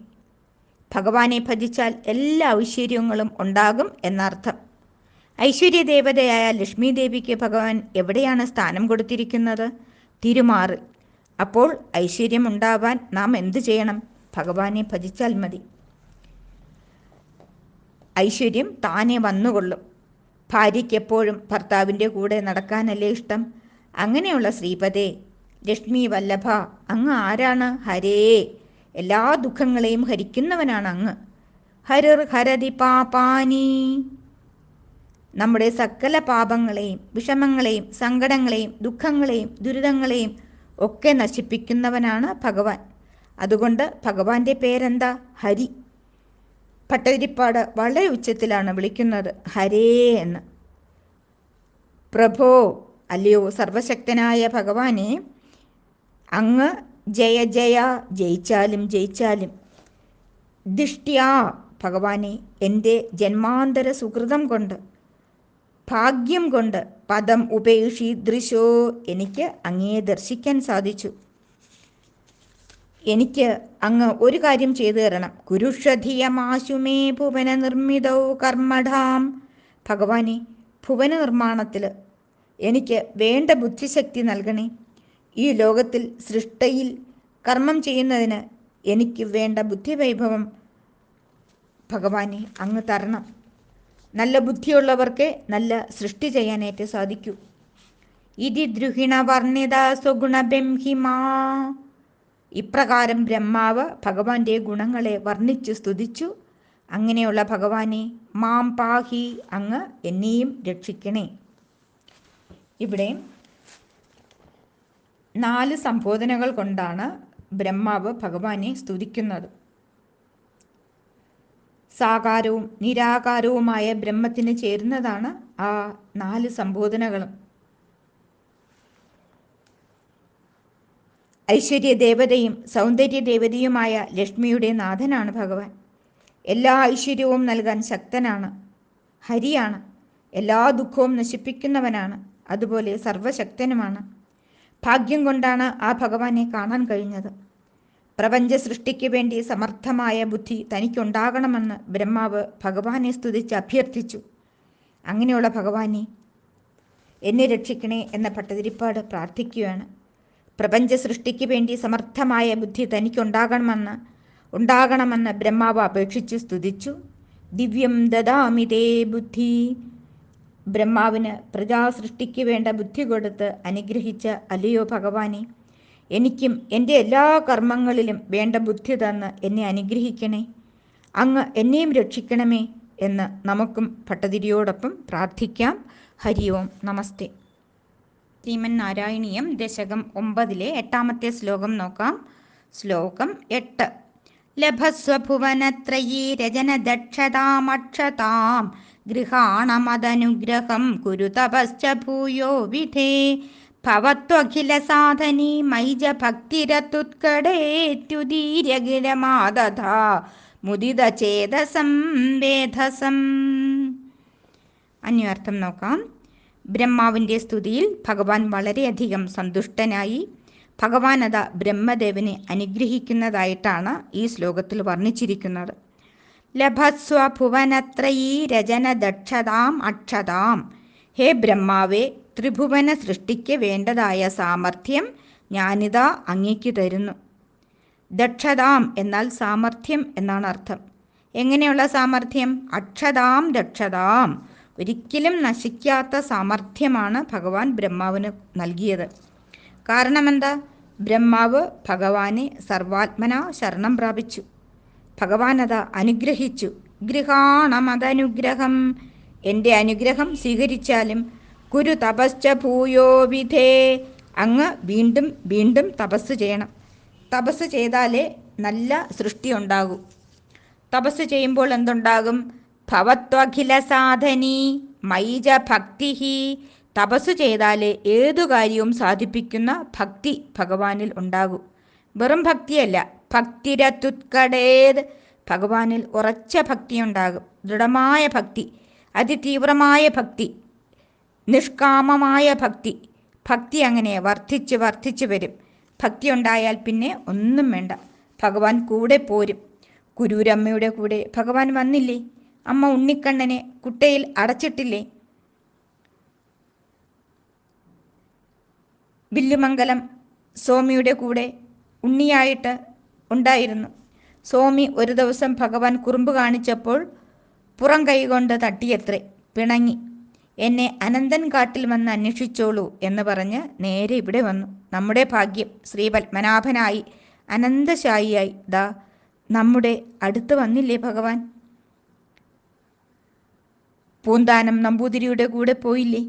ഭഗവാനെ ഭജിച്ചാൽ എല്ലാ ഐശ്വര്യങ്ങളും ഉണ്ടാകും എന്നർത്ഥം. ഐശ്വര്യദേവതയായ ലക്ഷ്മി ദേവിക്ക് ഭഗവാൻ എവിടെയാണ് സ്ഥാനം കൊടുത്തിരിക്കുന്നത്? തിരുമാറിൽ. അപ്പോൾ ഐശ്വര്യം ഉണ്ടാവാൻ നാം എന്തു ചെയ്യണം? ഭഗവാനെ ഭജിച്ചാൽ മതി. ഐശ്വര്യം താനെ വന്നുകൊള്ളും. ഭാര്യയ്ക്ക് എപ്പോഴും ഭർത്താവിൻ്റെ കൂടെ നടക്കാനല്ലേ ഇഷ്ടം? അങ്ങനെയുള്ള ശ്രീപദേ ലക്ഷ്മി വല്ലഭ അങ്ങ് ആരാണ്? ഹരേ എല്ലാ ദുഃഖങ്ങളെയും ഹരിക്കുന്നവനാണ് അങ്ങ്. ഹരിർ ഹരതി പാപാനി നമ്മുടെ സകല പാപങ്ങളെയും വിഷമങ്ങളെയും സങ്കടങ്ങളെയും ദുഃഖങ്ങളെയും ദുരിതങ്ങളെയും ഒക്കെ നശിപ്പിക്കുന്നവനാണ് ഭഗവാൻ. അതുകൊണ്ട് ഭഗവാന്റെ പേരെന്താ? ഹരി. ഭട്ടതിരിപ്പാട് വളരെ ഉച്ചത്തിലാണ് വിളിക്കുന്നത് ഹരേ എന്ന്. പ്രഭോ അല്ലയോ സർവശക്തനായ ഭഗവാനെ, അങ്ങ് ജയ ജയ ജയിച്ചാലും ജയിച്ചാലും ദിഷ്ട്യാ ഭഗവാനെ എൻ്റെ ജന്മാന്തര സുഹൃതം കൊണ്ട് ഭാഗ്യം കൊണ്ട് പദം ഉപേക്ഷീദൃശോ എനിക്ക് അങ്ങയെ ദർശിക്കാൻ സാധിച്ചു. എനിക്ക് അങ്ങ് ഒരു കാര്യം ചെയ്തു തരണം. കുരുഷധിയമാശുമേ ഭുവന നിർമ്മിതൗ കർമ്മഠാം. ഭഗവാനെ ഭുവന നിർമ്മാണത്തിൽ എനിക്ക് വേണ്ട ബുദ്ധിശക്തി നൽകണേ. ഈ ലോകത്തിൽ സൃഷ്ടിയിൽ കർമ്മം ചെയ്യുന്നതിന് എനിക്ക് വേണ്ട ബുദ്ധിവൈഭവം ഭഗവാനെ അങ്ങ് തരണം. നല്ല ബുദ്ധിയുള്ളവർക്ക് നല്ല സൃഷ്ടി ചെയ്യാനായിട്ട് സാധിക്കൂ. ഇതി ദ്രുഹിണ വർണ്ണിത സ്വഗുണബെംഹിമാ. ഇപ്രകാരം ബ്രഹ്മാവ് ഭഗവാന്റെ ഗുണങ്ങളെ വർണ്ണിച്ചു സ്തുതിച്ചു. അങ്ങനെയുള്ള ഭഗവാനെ മാം പാഹി അങ്ങ് എന്നെയും രക്ഷിക്കണേ. ഇവിടെ 4 സംബോധനകൾ കൊണ്ടാണ് ബ്രഹ്മാവ് ഭഗവാനെ സ്തുതിക്കുന്നത്. സാകാരവും നിരാകാരവുമായ ബ്രഹ്മത്തിന് ചേരുന്നതാണ് ആ 4 സംബോധനകളും. ഐശ്വര്യദേവതയും സൗന്ദര്യദേവതയുമായ ലക്ഷ്മിയുടെ നാഥനാണ് ഭഗവാൻ. എല്ലാ ഐശ്വര്യവും നൽകാൻ ശക്തനാണ്. ഹരിയാണ്. എല്ലാ ദുഃഖവും നശിപ്പിക്കുന്നവനാണ്. അതുപോലെ സർവശക്തനുമാണ്. ഭാഗ്യം കൊണ്ടാണ് ആ ഭഗവാനെ കാണാൻ കഴിഞ്ഞത്. പ്രപഞ്ച സൃഷ്ടിക്ക് വേണ്ടി സമർത്ഥമായ ബുദ്ധി തനിക്കുണ്ടാകണമെന്ന് ബ്രഹ്മാവ് ഭഗവാനെ സ്തുതിച്ച് അഭ്യർത്ഥിച്ചു. അങ്ങനെയുള്ള ഭഗവാനെ എന്നെ രക്ഷിക്കണേ എന്ന ഭട്ടതിരിപ്പാട് പ്രാർത്ഥിക്കുകയാണ്. പ്രപഞ്ച സൃഷ്ടിക്ക് വേണ്ടി സമർത്ഥമായ ബുദ്ധി തനിക്കുണ്ടാകണമെന്ന് ബ്രഹ്മാവ് അപേക്ഷിച്ചു സ്തുതിച്ചു. ദിവ്യം ദദാമി തേ ബുദ്ധി. ബ്രഹ്മാവിന് പ്രജാസൃഷ്ടിക്ക് വേണ്ട ബുദ്ധി കൊടുത്ത് അനുഗ്രഹിച്ച അല്ലയോ ഭഗവാനെ, എനിക്കും എൻ്റെ എല്ലാ കർമ്മങ്ങളിലും വേണ്ട ബുദ്ധി തന്ന് എന്നെ അനുഗ്രഹിക്കണേ. അങ്ങ് എന്നെയും രക്ഷിക്കണമേ എന്ന് നമുക്കും ഭട്ടതിരിയോടൊപ്പം പ്രാർത്ഥിക്കാം. ഹരി ഓം നമസ്തേ. ശ്രീമൻ നാരായണീയം ദശകം 9 8ാമത്തെ ശ്ലോകം നോക്കാം. ശ്ലോകം 8. ലഭസ്വഭുവനത്രയീ രജനദക്ഷതാമക്ഷതാം ഗൃഹാണമദനുഗ്രഹം കുരു തപശ്ച ഭൂയോ വിധേ ഭവത്വഖില സാധനീ മൈജ ഭക്തിരത്തുത്കടേത്യുദീര്യഗിരമാദധാ മുദിതചേതസം വേധസം. അന്വർത്ഥം നോക്കാം. ബ്രഹ്മാവിൻ്റെ സ്തുതിയിൽ ഭഗവാൻ വളരെയധികം സന്തുഷ്ടനായി. ഭഗവാൻ അത ബ്രഹ്മദേവനെ അനുഗ്രഹിക്കുന്നതായിട്ടാണ് ഈ ശ്ലോകത്തിൽ വർണ്ണിച്ചിരിക്കുന്നത്. ലഭസ്വ ഭുവനത്രയീ രചനദക്ഷതാം അക്ഷതാം. ഹേ ബ്രഹ്മാവേ, ത്രിഭുവന സൃഷ്ടിക്ക് വേണ്ടതായ സാമർഥ്യം ഞാനിതാ അങ്ങേക്ക് തരുന്നു. ദക്ഷതാം എന്നാൽ സാമർഥ്യം എന്നാണ് അർത്ഥം. എങ്ങനെയുള്ള സാമർഥ്യം? അക്ഷതാം ദക്ഷതാം. ഒരിക്കലും നശിക്കാത്ത സാമർഥ്യമാണ് ഭഗവാൻ ബ്രഹ്മാവിന് നൽകിയത്. കാരണമെന്താ? ബ്രഹ്മാവ് ഭഗവാനെ സർവാത്മന ശരണം പ്രാപിച്ചു. ഭഗവാൻ അത് അനുഗ്രഹിച്ചു. ഗൃഹാണമതനുഗ്രഹം. എൻ്റെ അനുഗ്രഹം സ്വീകരിച്ചാലും കുരു തപശ്ച ഭൂയോ വിധേ. അങ്ങ് വീണ്ടും വീണ്ടും തപസ് ചെയ്യണം. തപസ് ചെയ്താലേ നല്ല സൃഷ്ടി ഉണ്ടാകൂ. തപസ് ചെയ്യുമ്പോൾ എന്തുണ്ടാകും? ഭവത്വഖില സാധനീ മൈജ ഭക്തി. തപസ് ചെയ്താലേ ഏതു കാര്യവും സാധിപ്പിക്കുന്ന ഭക്തി ഭഗവാനിൽ ഉണ്ടാകൂ. വെറും ഭക്തിയല്ല, ഭക്തിരത്തുത്കടേത്. ഭഗവാനിൽ ഉറച്ച ഭക്തി ഉണ്ടാകും. ദൃഢമായ ഭക്തി, അതിതീവ്രമായ ഭക്തി, നിഷ്കാമമായ ഭക്തി. ഭക്തി അങ്ങനെ വർദ്ധിച്ച് വർദ്ധിച്ച് വരും. ഭക്തി ഉണ്ടായാൽ പിന്നെ ഒന്നും വേണ്ട, ഭഗവാൻ കൂടെ പോരും. കുരൂരമ്മയുടെ കൂടെ ഭഗവാൻ വന്നില്ലേ? അമ്മ ഉണ്ണിക്കണ്ണനെ കുട്ടയിൽ അടച്ചിട്ടില്ലേ? വില്ലുമംഗലം സ്വാമിയുടെ കൂടെ ഉണ്ണിയായിട്ട് ഉണ്ടായിരുന്നു. സ്വാമി ഒരു ദിവസം ഭഗവാൻ കുറുമ്പ് കാണിച്ചപ്പോൾ പുറം കൈകൊണ്ട് തട്ടിയത്രേ, പിണങ്ങി. എന്നെ അനന്തൻ കാട്ടിൽ വന്ന് അന്വേഷിച്ചോളൂ എന്ന് പറഞ്ഞ് നേരെ ഇവിടെ വന്നു. നമ്മുടെ ഭാഗ്യം, ശ്രീ പത്മനാഭനായി അനന്തശായിയായി ദാ നമ്മുടെ അടുത്ത് വന്നില്ലേ ഭഗവാൻ? പൂന്താനം നമ്പൂതിരിയുടെ കൂടെ പോയില്ലേ?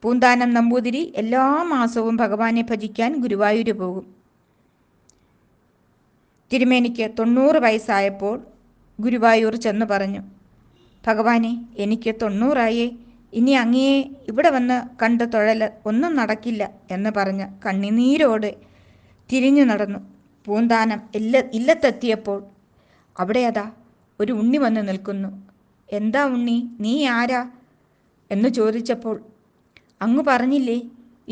പൂന്താനം നമ്പൂതിരി എല്ലാ മാസവും ഭഗവാനെ ഭജിക്കാൻ ഗുരുവായൂർ പോകും. തിരുമേനിക്ക് 90 വയസ്സായപ്പോൾ ഗുരുവായൂർ ചെന്ന് പറഞ്ഞു, ഭഗവാനെ, എനിക്ക് 90 ഇനി അങ്ങയെ ഇവിടെ വന്ന് കണ്ട് തൊഴൽ ഒന്നും നടക്കില്ല എന്ന് പറഞ്ഞ് കണ്ണുനീരോടെ തിരിഞ്ഞു നടന്നു. പൂന്താനം ഇല്ലത്തെത്തിയപ്പോൾ അവിടെ അതാ ഒരു ഉണ്ണി വന്ന് നിൽക്കുന്നു. എന്താ ഉണ്ണി, നീ ആരാ എന്ന് ചോദിച്ചപ്പോൾ, അങ്ങ് പറഞ്ഞില്ലേ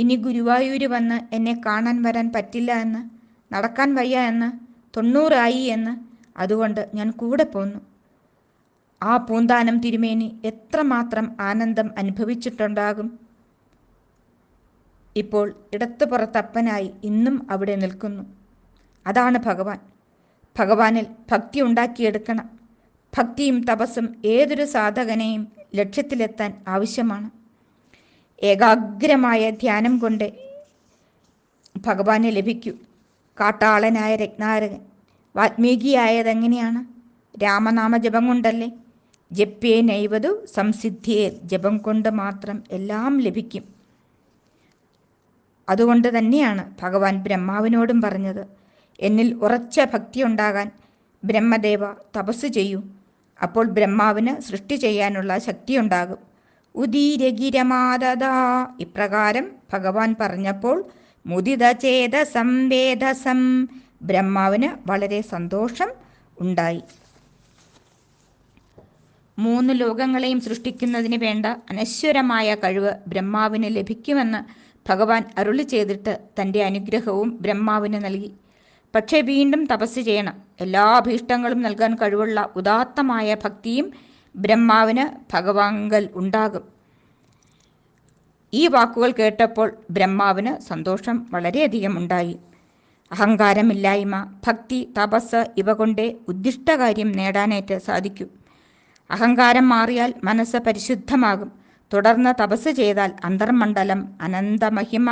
ഇനി ഗുരുവായൂർ വന്ന് എന്നെ കാണാൻ വരാൻ പറ്റില്ല എന്ന്, നടക്കാൻ വയ്യ എന്ന്, 90 എന്ന്, അതുകൊണ്ട് ഞാൻ കൂടെ പോന്നു. ആ പൂന്താനം തിരുമേനി എത്രമാത്രം ആനന്ദം അനുഭവിച്ചിട്ടുണ്ടാകും. ഇപ്പോൾ ഇടത്തുപുറത്തപ്പനായി ഇന്നും അവിടെ നിൽക്കുന്നു. അതാണ് ഭഗവാൻ. ഭഗവാനിൽ ഭക്തി ഉണ്ടാക്കിയെടുക്കണം. ഭക്തിയും തപസ്സും ഏതൊരു സാധകനെയും ലക്ഷ്യത്തിലെത്താൻ ആവശ്യമാണ്. ഏകാഗ്രമായ ധ്യാനം കൊണ്ട് ഭഗവാനെ ലഭിക്കൂ. കാട്ടാളനായ രത്നാരകൻ വാൽമീകിയായതെങ്ങനെയാണ്? രാമനാമ ജപം കൊണ്ടല്ലേ? ജപ്യേ നൈവതു സംസിദ്ധിയേ. ജപം കൊണ്ട് മാത്രം എല്ലാം ലഭിക്കും. അതുകൊണ്ട് തന്നെയാണ് ഭഗവാൻ ബ്രഹ്മാവിനോടും പറഞ്ഞത്, എന്നിൽ ഉറച്ച ഭക്തി ഉണ്ടാകാൻ ബ്രഹ്മദേവ തപസ് ചെയ്യൂ. അപ്പോൾ ബ്രഹ്മാവിന് സൃഷ്ടി ചെയ്യാനുള്ള ശക്തിയുണ്ടാകും. ഉദീരഗിരമാദദാ. ഇപ്രകാരം ഭഗവാൻ പറഞ്ഞപ്പോൾ മുദിതചേതസം വേധസം. ബ്രഹ്മാവിന് വളരെ സന്തോഷം ഉണ്ടായി. 3 ലോകങ്ങളെയും സൃഷ്ടിക്കുന്നതിന് വേണ്ട അനശ്വരമായ കഴിവ് ബ്രഹ്മാവിന് ലഭിക്കുമെന്ന് ഭഗവാൻ അരുളി ചെയ്തിട്ട് തൻ്റെ അനുഗ്രഹവും ബ്രഹ്മാവിന് നൽകി. പക്ഷേ വീണ്ടും തപസ് ചെയ്യണം. എല്ലാ അഭീഷ്ടങ്ങളും നൽകാൻ കഴിവുള്ള ഉദാത്തമായ ഭക്തിയും ബ്രഹ്മാവിന് ഭഗവാങ്കൽ ഉണ്ടാകും. ഈ വാക്കുകൾ കേട്ടപ്പോൾ ബ്രഹ്മാവിന് സന്തോഷം വളരെയധികം ഉണ്ടായി. അഹങ്കാരമില്ലായ്മ, ഭക്തി, തപസ് ഇവ കൊണ്ടേ ഉദ്ദിഷ്ടകാര്യം നേടാനായിട്ട് സാധിക്കൂ. അഹങ്കാരം മാറിയാൽ മനസ്സ് പരിശുദ്ധമാകും. തുടർന്ന് തപസ് ചെയ്താൽ അന്തർമണ്ഡലം അനന്തമഹിമ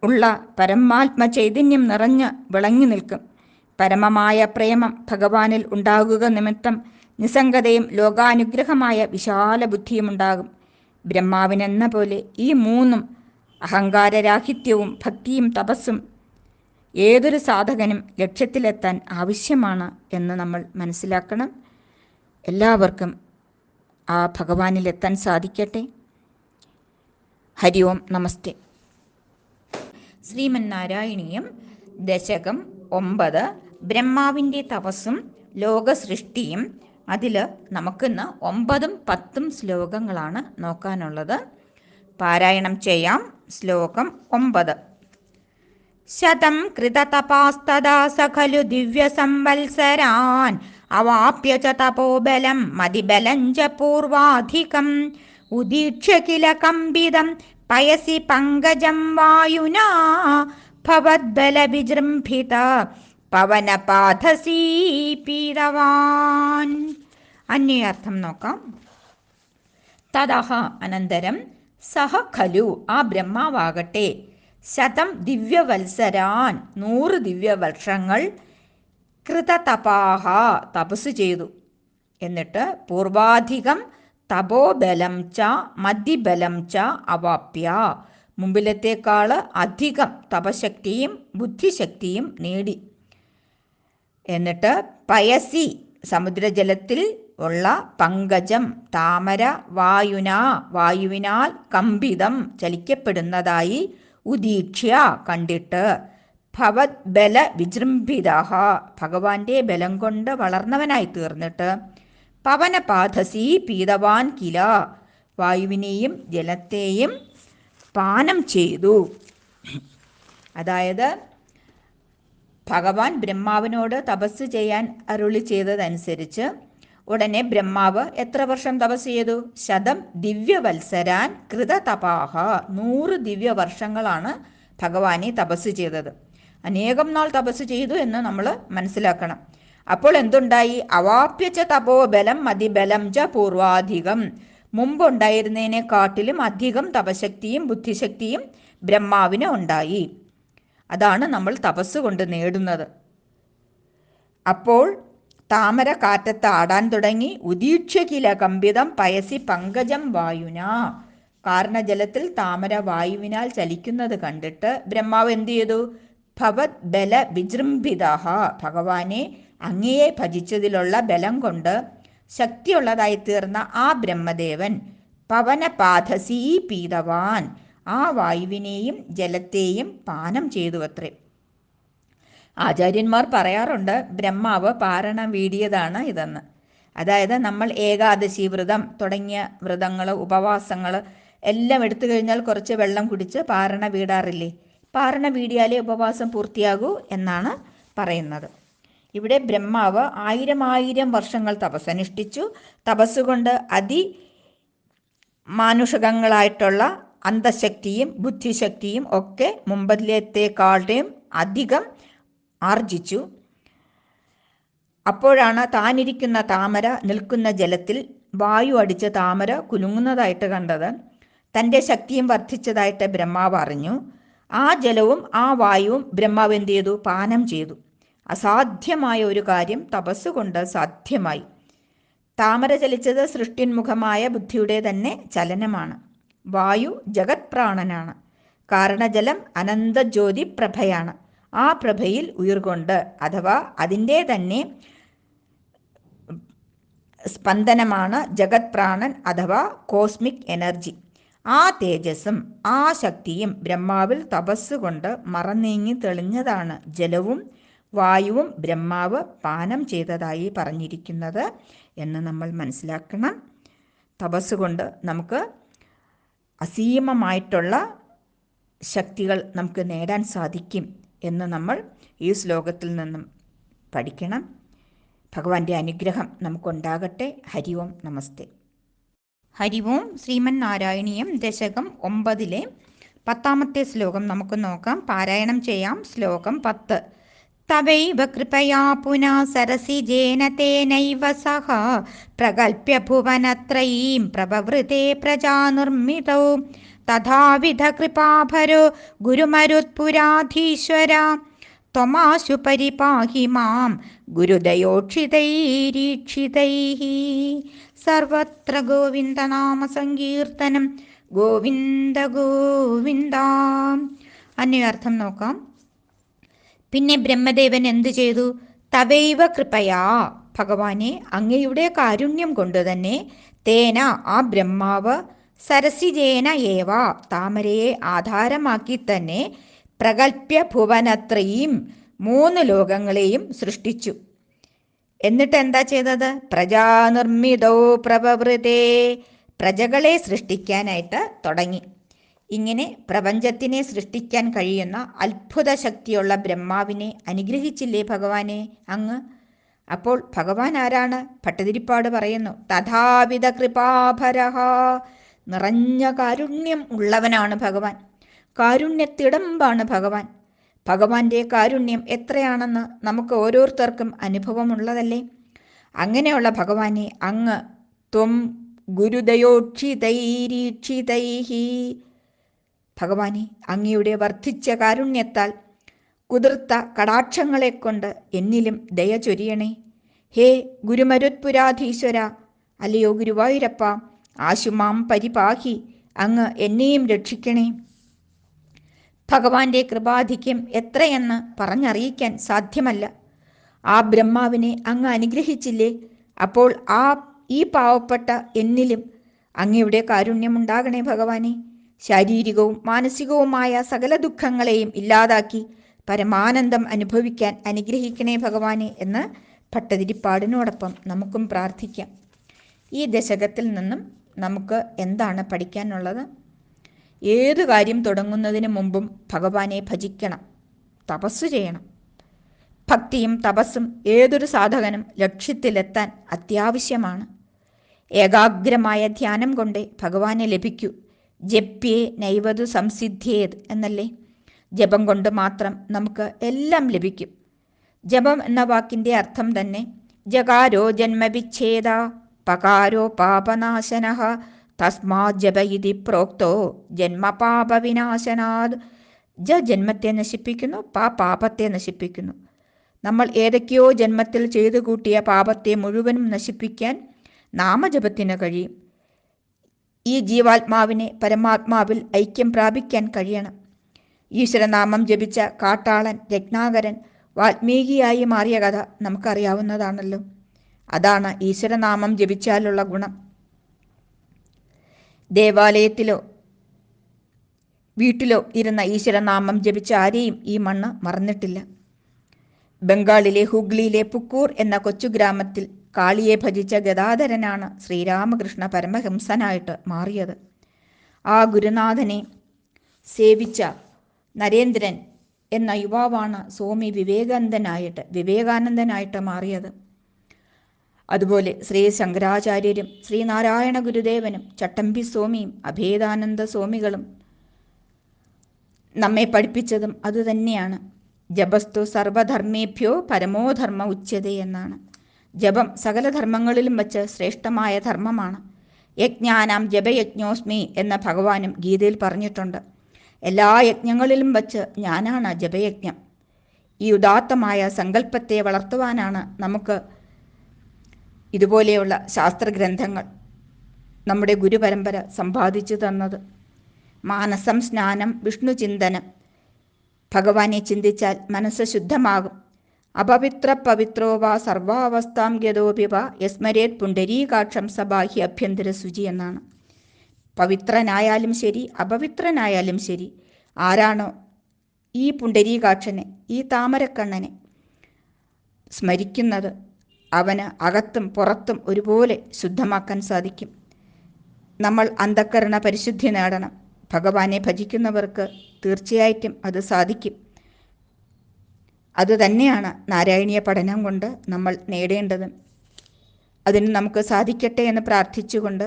ഉള്ള പരമാത്മ ചൈതന്യം നിറഞ്ഞ് വിളങ്ങി നിൽക്കും. പരമമായ പ്രേമം ഭഗവാനിൽ ഉണ്ടാകുക നിമിത്തം നിസ്സംഗതയും ലോകാനുഗ്രഹമായ വിശാല ബുദ്ധിയും ഉണ്ടാകും. ബ്രഹ്മാവിനെന്ന പോലെ ഈ മൂന്നും, അഹങ്കാരരാഹിത്യവും ഭക്തിയും തപസ്സും, ഏതൊരു സാധകനും ലക്ഷ്യത്തിലെത്താൻ ആവശ്യമാണ് എന്ന് നമ്മൾ മനസ്സിലാക്കണം. എല്ലാവർക്കും ആ ഭഗവാനിലെത്താൻ സാധിക്കട്ടെ. ഹരി ഓം, നമസ്തേ. ശ്രീമന്നാരായണീയം ദശകം 9 ബ്രഹ്മാവിൻ്റെ തപസ്സും ലോകസൃഷ്ടിയും. അതിൽ നമുക്കിന്ന് 9ഉം 10ഉം ശ്ലോകങ്ങളാണ് നോക്കാനുള്ളത്. പാരായണം ചെയ്യാം. ശ്ലോകം 9. ശതം കൃതതപാസ്തദാ സഖലു ദിവ്യസംവത്സരാൻ അവാപ്യ ച തപോബലം മതിബലം ച പൂർവാധികം ഉദീക്ഷ്യ കില കമ്പിതം പയസി പങ്കജം വായുനാ ഭവദ്ബലവിജൃംഭിത പവനപാധസീ പീതവാൻ. അന്വയാർത്ഥം നോക്കാം. തതഹ അനന്തരം, സഹ ഖലു ആ ബ്രഹ്മാവാകട്ടെ, ശതം ദിവ്യവത്സരാൻ 100 ദിവ്യവർഷങ്ങൾ, കൃതതപാഹ തപസ് ചെയ്തു. എന്നിട്ട് പൂർവാധികം തപോബലം ച മധ്യബലം ച അവാപ്യ മുമ്പിലത്തേക്കാൾ അധികം തപശക്തിയും ബുദ്ധിശക്തിയും നേടി. എന്നിട്ട് പയസി സമുദ്രജലത്തിൽ ഉള്ള പങ്കജം താമര വായുന വായുവിനാൽ കമ്പിതം ചലിക്കപ്പെടുന്നതായി ഉദീക്ഷ്യ കണ്ടിട്ട് ഭവത് ബല വിജൃംഭിത ഭഗവാന്റെ ബലം കൊണ്ട് വളർന്നവനായി തീർന്നിട്ട് പവനപാധസി പീതവാൻ കില വായുവിനെയും ജലത്തെയും പാനം ചെയ്തു. അതായത് ഭഗവാൻ ബ്രഹ്മാവിനോട് തപസ് ചെയ്യാൻ അരുളി ചെയ്തതനുസരിച്ച് ഉടനെ ബ്രഹ്മാവ് എത്ര വർഷം തപസ് ചെയ്തു? ശതം ദിവ്യവത്സരാൻ കൃതതപാഹ 100 ദിവ്യവർഷങ്ങളാണ് ഭഗവാനെ തപസ് ചെയ്തത്. അനേകം നാൾ തപസ് ചെയ്തു എന്ന് നമ്മൾ മനസ്സിലാക്കണം. അപ്പോൾ എന്തുണ്ടായി? അവാപ്യച്ച തപോബലം മതിബലം ച പൂർവാധികം മുമ്പുണ്ടായിരുന്നതിനെക്കാട്ടിലും അധികം തപശക്തിയും ബുദ്ധിശക്തിയും ബ്രഹ്മാവിന് ഉണ്ടായി. അതാണ് നമ്മൾ തപസ് കൊണ്ട് നേടുന്നത്. അപ്പോൾ താമര കാറ്റത്ത് ആടാൻ തുടങ്ങി. ഉദീക്ഷ്യ കില കമ്പിതം പയസി പങ്കജം വായുന കാരണജലത്തിൽ താമര വായുവിനാൽ ചലിക്കുന്നത് കണ്ടിട്ട് ബ്രഹ്മാവ് എന്ത് ചെയ്തു? ഭവത് ബല വിജൃംഭിത ഭഗവാനെ അങ്ങയെ ഭജിച്ചതിലുള്ള ബലം കൊണ്ട് ശക്തിയുള്ളതായി തീർന്ന ആ ബ്രഹ്മദേവൻ പവനപാധസീ പീതവാൻ ആ വായുവിനെയും ജലത്തെയും പാനം ചെയ്തു അത്രേ. ആചാര്യന്മാർ പറയാറുണ്ട് ബ്രഹ്മാവ് പാരണം വീടിയതാണ് ഇതെന്ന്. അതായത് നമ്മൾ ഏകാദശി വ്രതം തുടങ്ങിയ വ്രതങ്ങൾ ഉപവാസങ്ങൾ എല്ലാം എടുത്തു കഴിഞ്ഞാൽ കുറച്ച് വെള്ളം കുടിച്ച് പാരണ വീടാറില്ലേ? പാരണ വീടിയാലേ ഉപവാസം പൂർത്തിയാകൂ എന്നാണ് പറയുന്നത്. ഇവിടെ ബ്രഹ്മാവ് 1000 വർഷങ്ങൾ തപസ്സനുഷ്ഠിച്ചു. തപസ്സുകൊണ്ട് മാനുഷികങ്ങളായിട്ടുള്ള അന്തശക്തിയും ബുദ്ധിശക്തിയും ഒക്കെ മുമ്പത്തേക്കാളുടെയും അധികം ആർജിച്ചു. അപ്പോഴാണ് താനിരിക്കുന്ന താമര നിൽക്കുന്ന ജലത്തിൽ വായു അടിച്ച് താമര കുലുങ്ങുന്നതായിട്ട് കണ്ടത്. തൻ്റെ ശക്തിയും വർദ്ധിച്ചതായിട്ട് ബ്രഹ്മാവ് അറിഞ്ഞു. ആ ജലവും ആ വായുവും ബ്രഹ്മാവ് എന്ത് ചെയ്തു? പാനം ചെയ്തു. അസാധ്യമായ ഒരു കാര്യം തപസ്സുകൊണ്ട് സാധ്യമായി. താമര ചലിച്ചത് സൃഷ്ടിന്മുഖമായ ബുദ്ധിയുടെ തന്നെ ചലനമാണ്. വായു ജഗത് പ്രാണനാണ്. കാരണജലം അനന്തജ്യോതി പ്രഭയാണ്. ആ പ്രഭയിൽ ഉയർകൊണ്ട് അഥവാ അതിൻ്റെ തന്നെ സ്പന്ദനമാണ് ജഗത് പ്രാണൻ അഥവാ കോസ്മിക് എനർജി. ആ തേജസ്സും ആ ശക്തിയും ബ്രഹ്മാവിൽ തപസ്സുകൊണ്ട് മറനീങ്ങി തെളിഞ്ഞതാണ് ജലവും വായുവും ബ്രഹ്മാവ് പാനം ചെയ്തതായി പറഞ്ഞിരിക്കുന്നത് എന്ന് നമ്മൾ മനസ്സിലാക്കണം. തപസ്സുകൊണ്ട് നമുക്ക് അസീമമായിട്ടുള്ള ശക്തികൾ നമുക്ക് നേടാൻ സാധിക്കും എന്ന് നമ്മൾ ഈ ശ്ലോകത്തിൽ നിന്നും പഠിക്കണം. ഭഗവാന്റെ അനുഗ്രഹം നമുക്കുണ്ടാകട്ടെ. ഹരി ഓം നമസ്തേ. ഹരി ഓം. ശ്രീമൻ നാരായണീയം ദശകം 9 10 ശ്ലോകം നമുക്ക് നോക്കാം. പാരായണം ചെയ്യാം. ശ്ലോകം 10. തവൈവ കൃപയാ പുനാ സരസിജേന തേനൈവ സഹ പ്രകൽപ്യ ഭുവനത്രയീം പ്രവവൃതേ പ്രജാനിർമ്മിതൗ തഥാവിധ കൃപാഭരോ ഗുരുമരുത്പുരാധീശ്വര ത്വമാശു പരിപാഹി മാം ഗുരുദയോക്ഷിതൈരീക്ഷിതൈഃ. സർവത്ര ഗോവിന്ദനാമ സങ്കീർത്തനം. ഗോവിന്ദ ഗോവിന്ദ. അന്വർത്ഥം നോക്കാം. പിന്നെ ബ്രഹ്മദേവൻ എന്തു ചെയ്തു? തവൈവ കൃപയാ, ഭഗവാനെ അങ്ങയുടെ കാരുണ്യം കൊണ്ട് തന്നെ, തേന ആ ബ്രഹ്മാവ്, സരസിജേന ഏവ താമരയെ ആധാരമാക്കി തന്നെ, പ്രകൽപ്യ ഭുവനത്രയും 3 ലോകങ്ങളെയും സൃഷ്ടിച്ചു. എന്നിട്ട് എന്താ ചെയ്തത്? പ്രജാനിർമ്മിതോ പ്രവവൃതേ, പ്രജകളെ സൃഷ്ടിക്കാനായിട്ട് തുടങ്ങി. ഇങ്ങനെ പ്രപഞ്ചത്തിനെ സൃഷ്ടിക്കാൻ കഴിയുന്ന അത്ഭുത ശക്തിയുള്ള ബ്രഹ്മാവിനെ അനുഗ്രഹിച്ചില്ലേ ഭഗവാനെ അങ്ങ്? അപ്പോൾ ഭഗവാൻ ആരാണ്? ഭട്ടതിരിപ്പാട് പറയുന്നു, തഥാവിധ കൃപാഭരഃ, നിറഞ്ഞ കാരുണ്യം ഉള്ളവനാണ് ഭഗവാൻ. കാരുണ്യത്തിടമ്പാണ് ഭഗവാൻ. ഭഗവാന്റെ കാരുണ്യം എത്രയാണെന്ന് നമുക്ക് ഓരോരുത്തർക്കും അനുഭവമുള്ളതല്ലേ? അങ്ങനെയുള്ള ഭഗവാനെ അങ്ങ് ത്വം ഗുരുദയോക്ഷിതൈരീക്ഷിതൈഃ, ഭഗവാനെ അങ്ങയുടെ വർദ്ധിച്ച കാരുണ്യത്താൽ കുതിർത്ത കടാക്ഷങ്ങളെക്കൊണ്ട് എന്നിലും ദയ ചൊരിയണേ. ഹേ ഗുരുമരുത്പുരാധീശ്വര, അല്ലയോ ഗുരുവായൂരപ്പ, ആശുമാം പരിപാഹി, അങ്ങ് എന്നെയും രക്ഷിക്കണേ. ഭഗവാന്റെ കൃപാധിക്യം എത്രയെന്ന് പറഞ്ഞറിയിക്കാൻ സാധ്യമല്ല. ആ ബ്രഹ്മാവിനെ അങ്ങ് അനുഗ്രഹിച്ചില്ലേ? അപ്പോൾ ഈ പാവപ്പെട്ട എന്നിലും അങ്ങയുടെ കാരുണ്യമുണ്ടാകണേ ഭഗവാനെ. ശാരീരികവും മാനസികവുമായ സകല ദുഃഖങ്ങളെയും ഇല്ലാതാക്കി പരമാനന്ദം അനുഭവിക്കാൻ അനുഗ്രഹിക്കണേ ഭഗവാനെ എന്ന് ഭട്ടതിരിപ്പാടിനോടൊപ്പം നമുക്കും പ്രാർത്ഥിക്കാം. ഈ ദശകത്തിൽ നിന്നും നമുക്ക് എന്താണ് പഠിക്കാനുള്ളത്? ഏതു കാര്യം തുടങ്ങുന്നതിന് മുമ്പും ഭഗവാനെ ഭജിക്കണം, തപസ് ചെയ്യണം. ഭക്തിയും തപസ്സും ഏതൊരു സാധകനും ലക്ഷ്യത്തിലെത്താൻ അത്യാവശ്യമാണ്. ഏകാഗ്രമായ ധ്യാനം കൊണ്ടേ ഭഗവാനെ ലഭിക്കൂ. ജപ്യേ നൈവതു സംസിദ്ധ്യേത് എന്നല്ലേ? ജപം കൊണ്ട് മാത്രം നമുക്ക് എല്ലാം ലഭിക്കും. ജപം എന്ന വാക്കിൻ്റെ അർത്ഥം തന്നെ ജകാരോ ജന്മവിച്ഛേദ പകാരോ പാപനാശനഃ തസ്മാത് ജപ ഇതി പ്രോക്തോ ജന്മപാപവിനാശനാത്. ജന്മത്തെ നശിപ്പിക്കുന്നു, പാപത്തെ നശിപ്പിക്കുന്നു. നമ്മൾ ഏതൊക്കെയോ ജന്മത്തിൽ ചെയ്തു കൂട്ടിയ പാപത്തെ മുഴുവനും നശിപ്പിക്കാൻ നാമജപത്തിന് കഴിയും. ഈ ജീവാത്മാവിനെ പരമാത്മാവിൽ ഐക്യം പ്രാപിക്കാൻ കഴിയണം. ഈശ്വരനാമം ജപിച്ച കാട്ടാളൻ രത്നാകരൻ വാൽമീകിയായി മാറിയ കഥ നമുക്കറിയാവുന്നതാണല്ലോ. അതാണ് ഈശ്വരനാമം ജപിച്ചാലുള്ള ഗുണം. ദേവാലയത്തിലോ വീട്ടിലോ ഇരുന്ന ഈശ്വരനാമം ജപിച്ച ആരെയും ഈ മണ്ണ് മറന്നിട്ടില്ല. ബംഗാളിലെ ഹുഗ്ലിയിലെ പുക്കൂർ എന്ന കൊച്ചു ഗ്രാമത്തിൽ കാളിയെ ഭജിച്ച ഗദാധരനാണ് ശ്രീരാമകൃഷ്ണ പരമഹംസനായിട്ട് മാറിയത്. ആ ഗുരുനാഥനെ സേവിച്ച നരേന്ദ്രൻ എന്ന യുവാവാണ് സ്വാമി വിവേകാനന്ദനായിട്ട് മാറിയത്. അതുപോലെ ശ്രീ ശങ്കരാചാര്യരും ശ്രീനാരായണ ഗുരുദേവനും ചട്ടമ്പി സ്വാമിയും അഭേദാനന്ദ സ്വാമികളും നമ്മെ പഠിപ്പിച്ചതും അതുതന്നെയാണ്. ജപസ്തു സർവധർമ്മേഭ്യോ പരമോധർമ്മ ഉച്യതേ എന്നാണ്. ജപം സകല ധർമ്മങ്ങളിലും വച്ച് ശ്രേഷ്ഠമായ ധർമ്മമാണ്. യജ്ഞാനാം ജപയജ്ഞോസ്മി എന്ന ഭഗവാനും ഗീതയിൽ പറഞ്ഞിട്ടുണ്ട്. എല്ലാ യജ്ഞങ്ങളിലും വച്ച് ഞാനാണ് ജപയജ്ഞം. ഈ ഉദാത്തമായ സങ്കല്പത്തെ വളർത്തുവാനാണ് നമുക്ക് ഇതുപോലെയുള്ള ശാസ്ത്രഗ്രന്ഥങ്ങൾ നമ്മുടെ ഗുരുപരമ്പര സമ്പാദിച്ചു തന്നത്. മാനസം സ്നാനം, വിഷ്ണു ചിന്തനം. ഭഗവാനെ ചിന്തിച്ചാൽ മനസ്സ് ശുദ്ധമാകും. അപവിത്ര പവിത്രോ വാ സർവാവസ്ഥാം ഗതോപിവ യസ്മരേത് പുണ്ടരീകാക്ഷം സബാഹ്യ അഭ്യന്തര ശുചി എന്നാണ്. പവിത്രനായാലും ശരി അപവിത്രനായാലും ശരി, ആരാണോ ഈ പുണ്ടരീകാക്ഷനെ, ഈ താമരക്കണ്ണനെ സ്മരിക്കുന്നത്, അവന് അകത്തും പുറത്തും ഒരുപോലെ ശുദ്ധമാക്കാൻ സാധിക്കും. നമ്മൾ അന്ധക്കരണ പരിശുദ്ധി നേടണം. ഭഗവാനെ ഭജിക്കുന്നവർക്ക് തീർച്ചയായിട്ടും അത് സാധിക്കും. അതുതന്നെയാണ് നാരായണീയ പഠനം കൊണ്ട് നമ്മൾ നേടേണ്ടത്. അതിന് നമുക്ക് സാധിക്കട്ടെ എന്ന് പ്രാർത്ഥിച്ചുകൊണ്ട്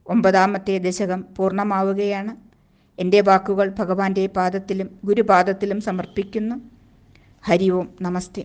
9ാമത്തെ ദശകം പൂർണ്ണമാവുകയാണ്. എൻ്റെ വാക്കുകൾ ഭഗവാന്റെ പാദത്തിലും ഗുരുപാദത്തിലും സമർപ്പിക്കുന്നു. ഹരി ഓം, നമസ്തേ.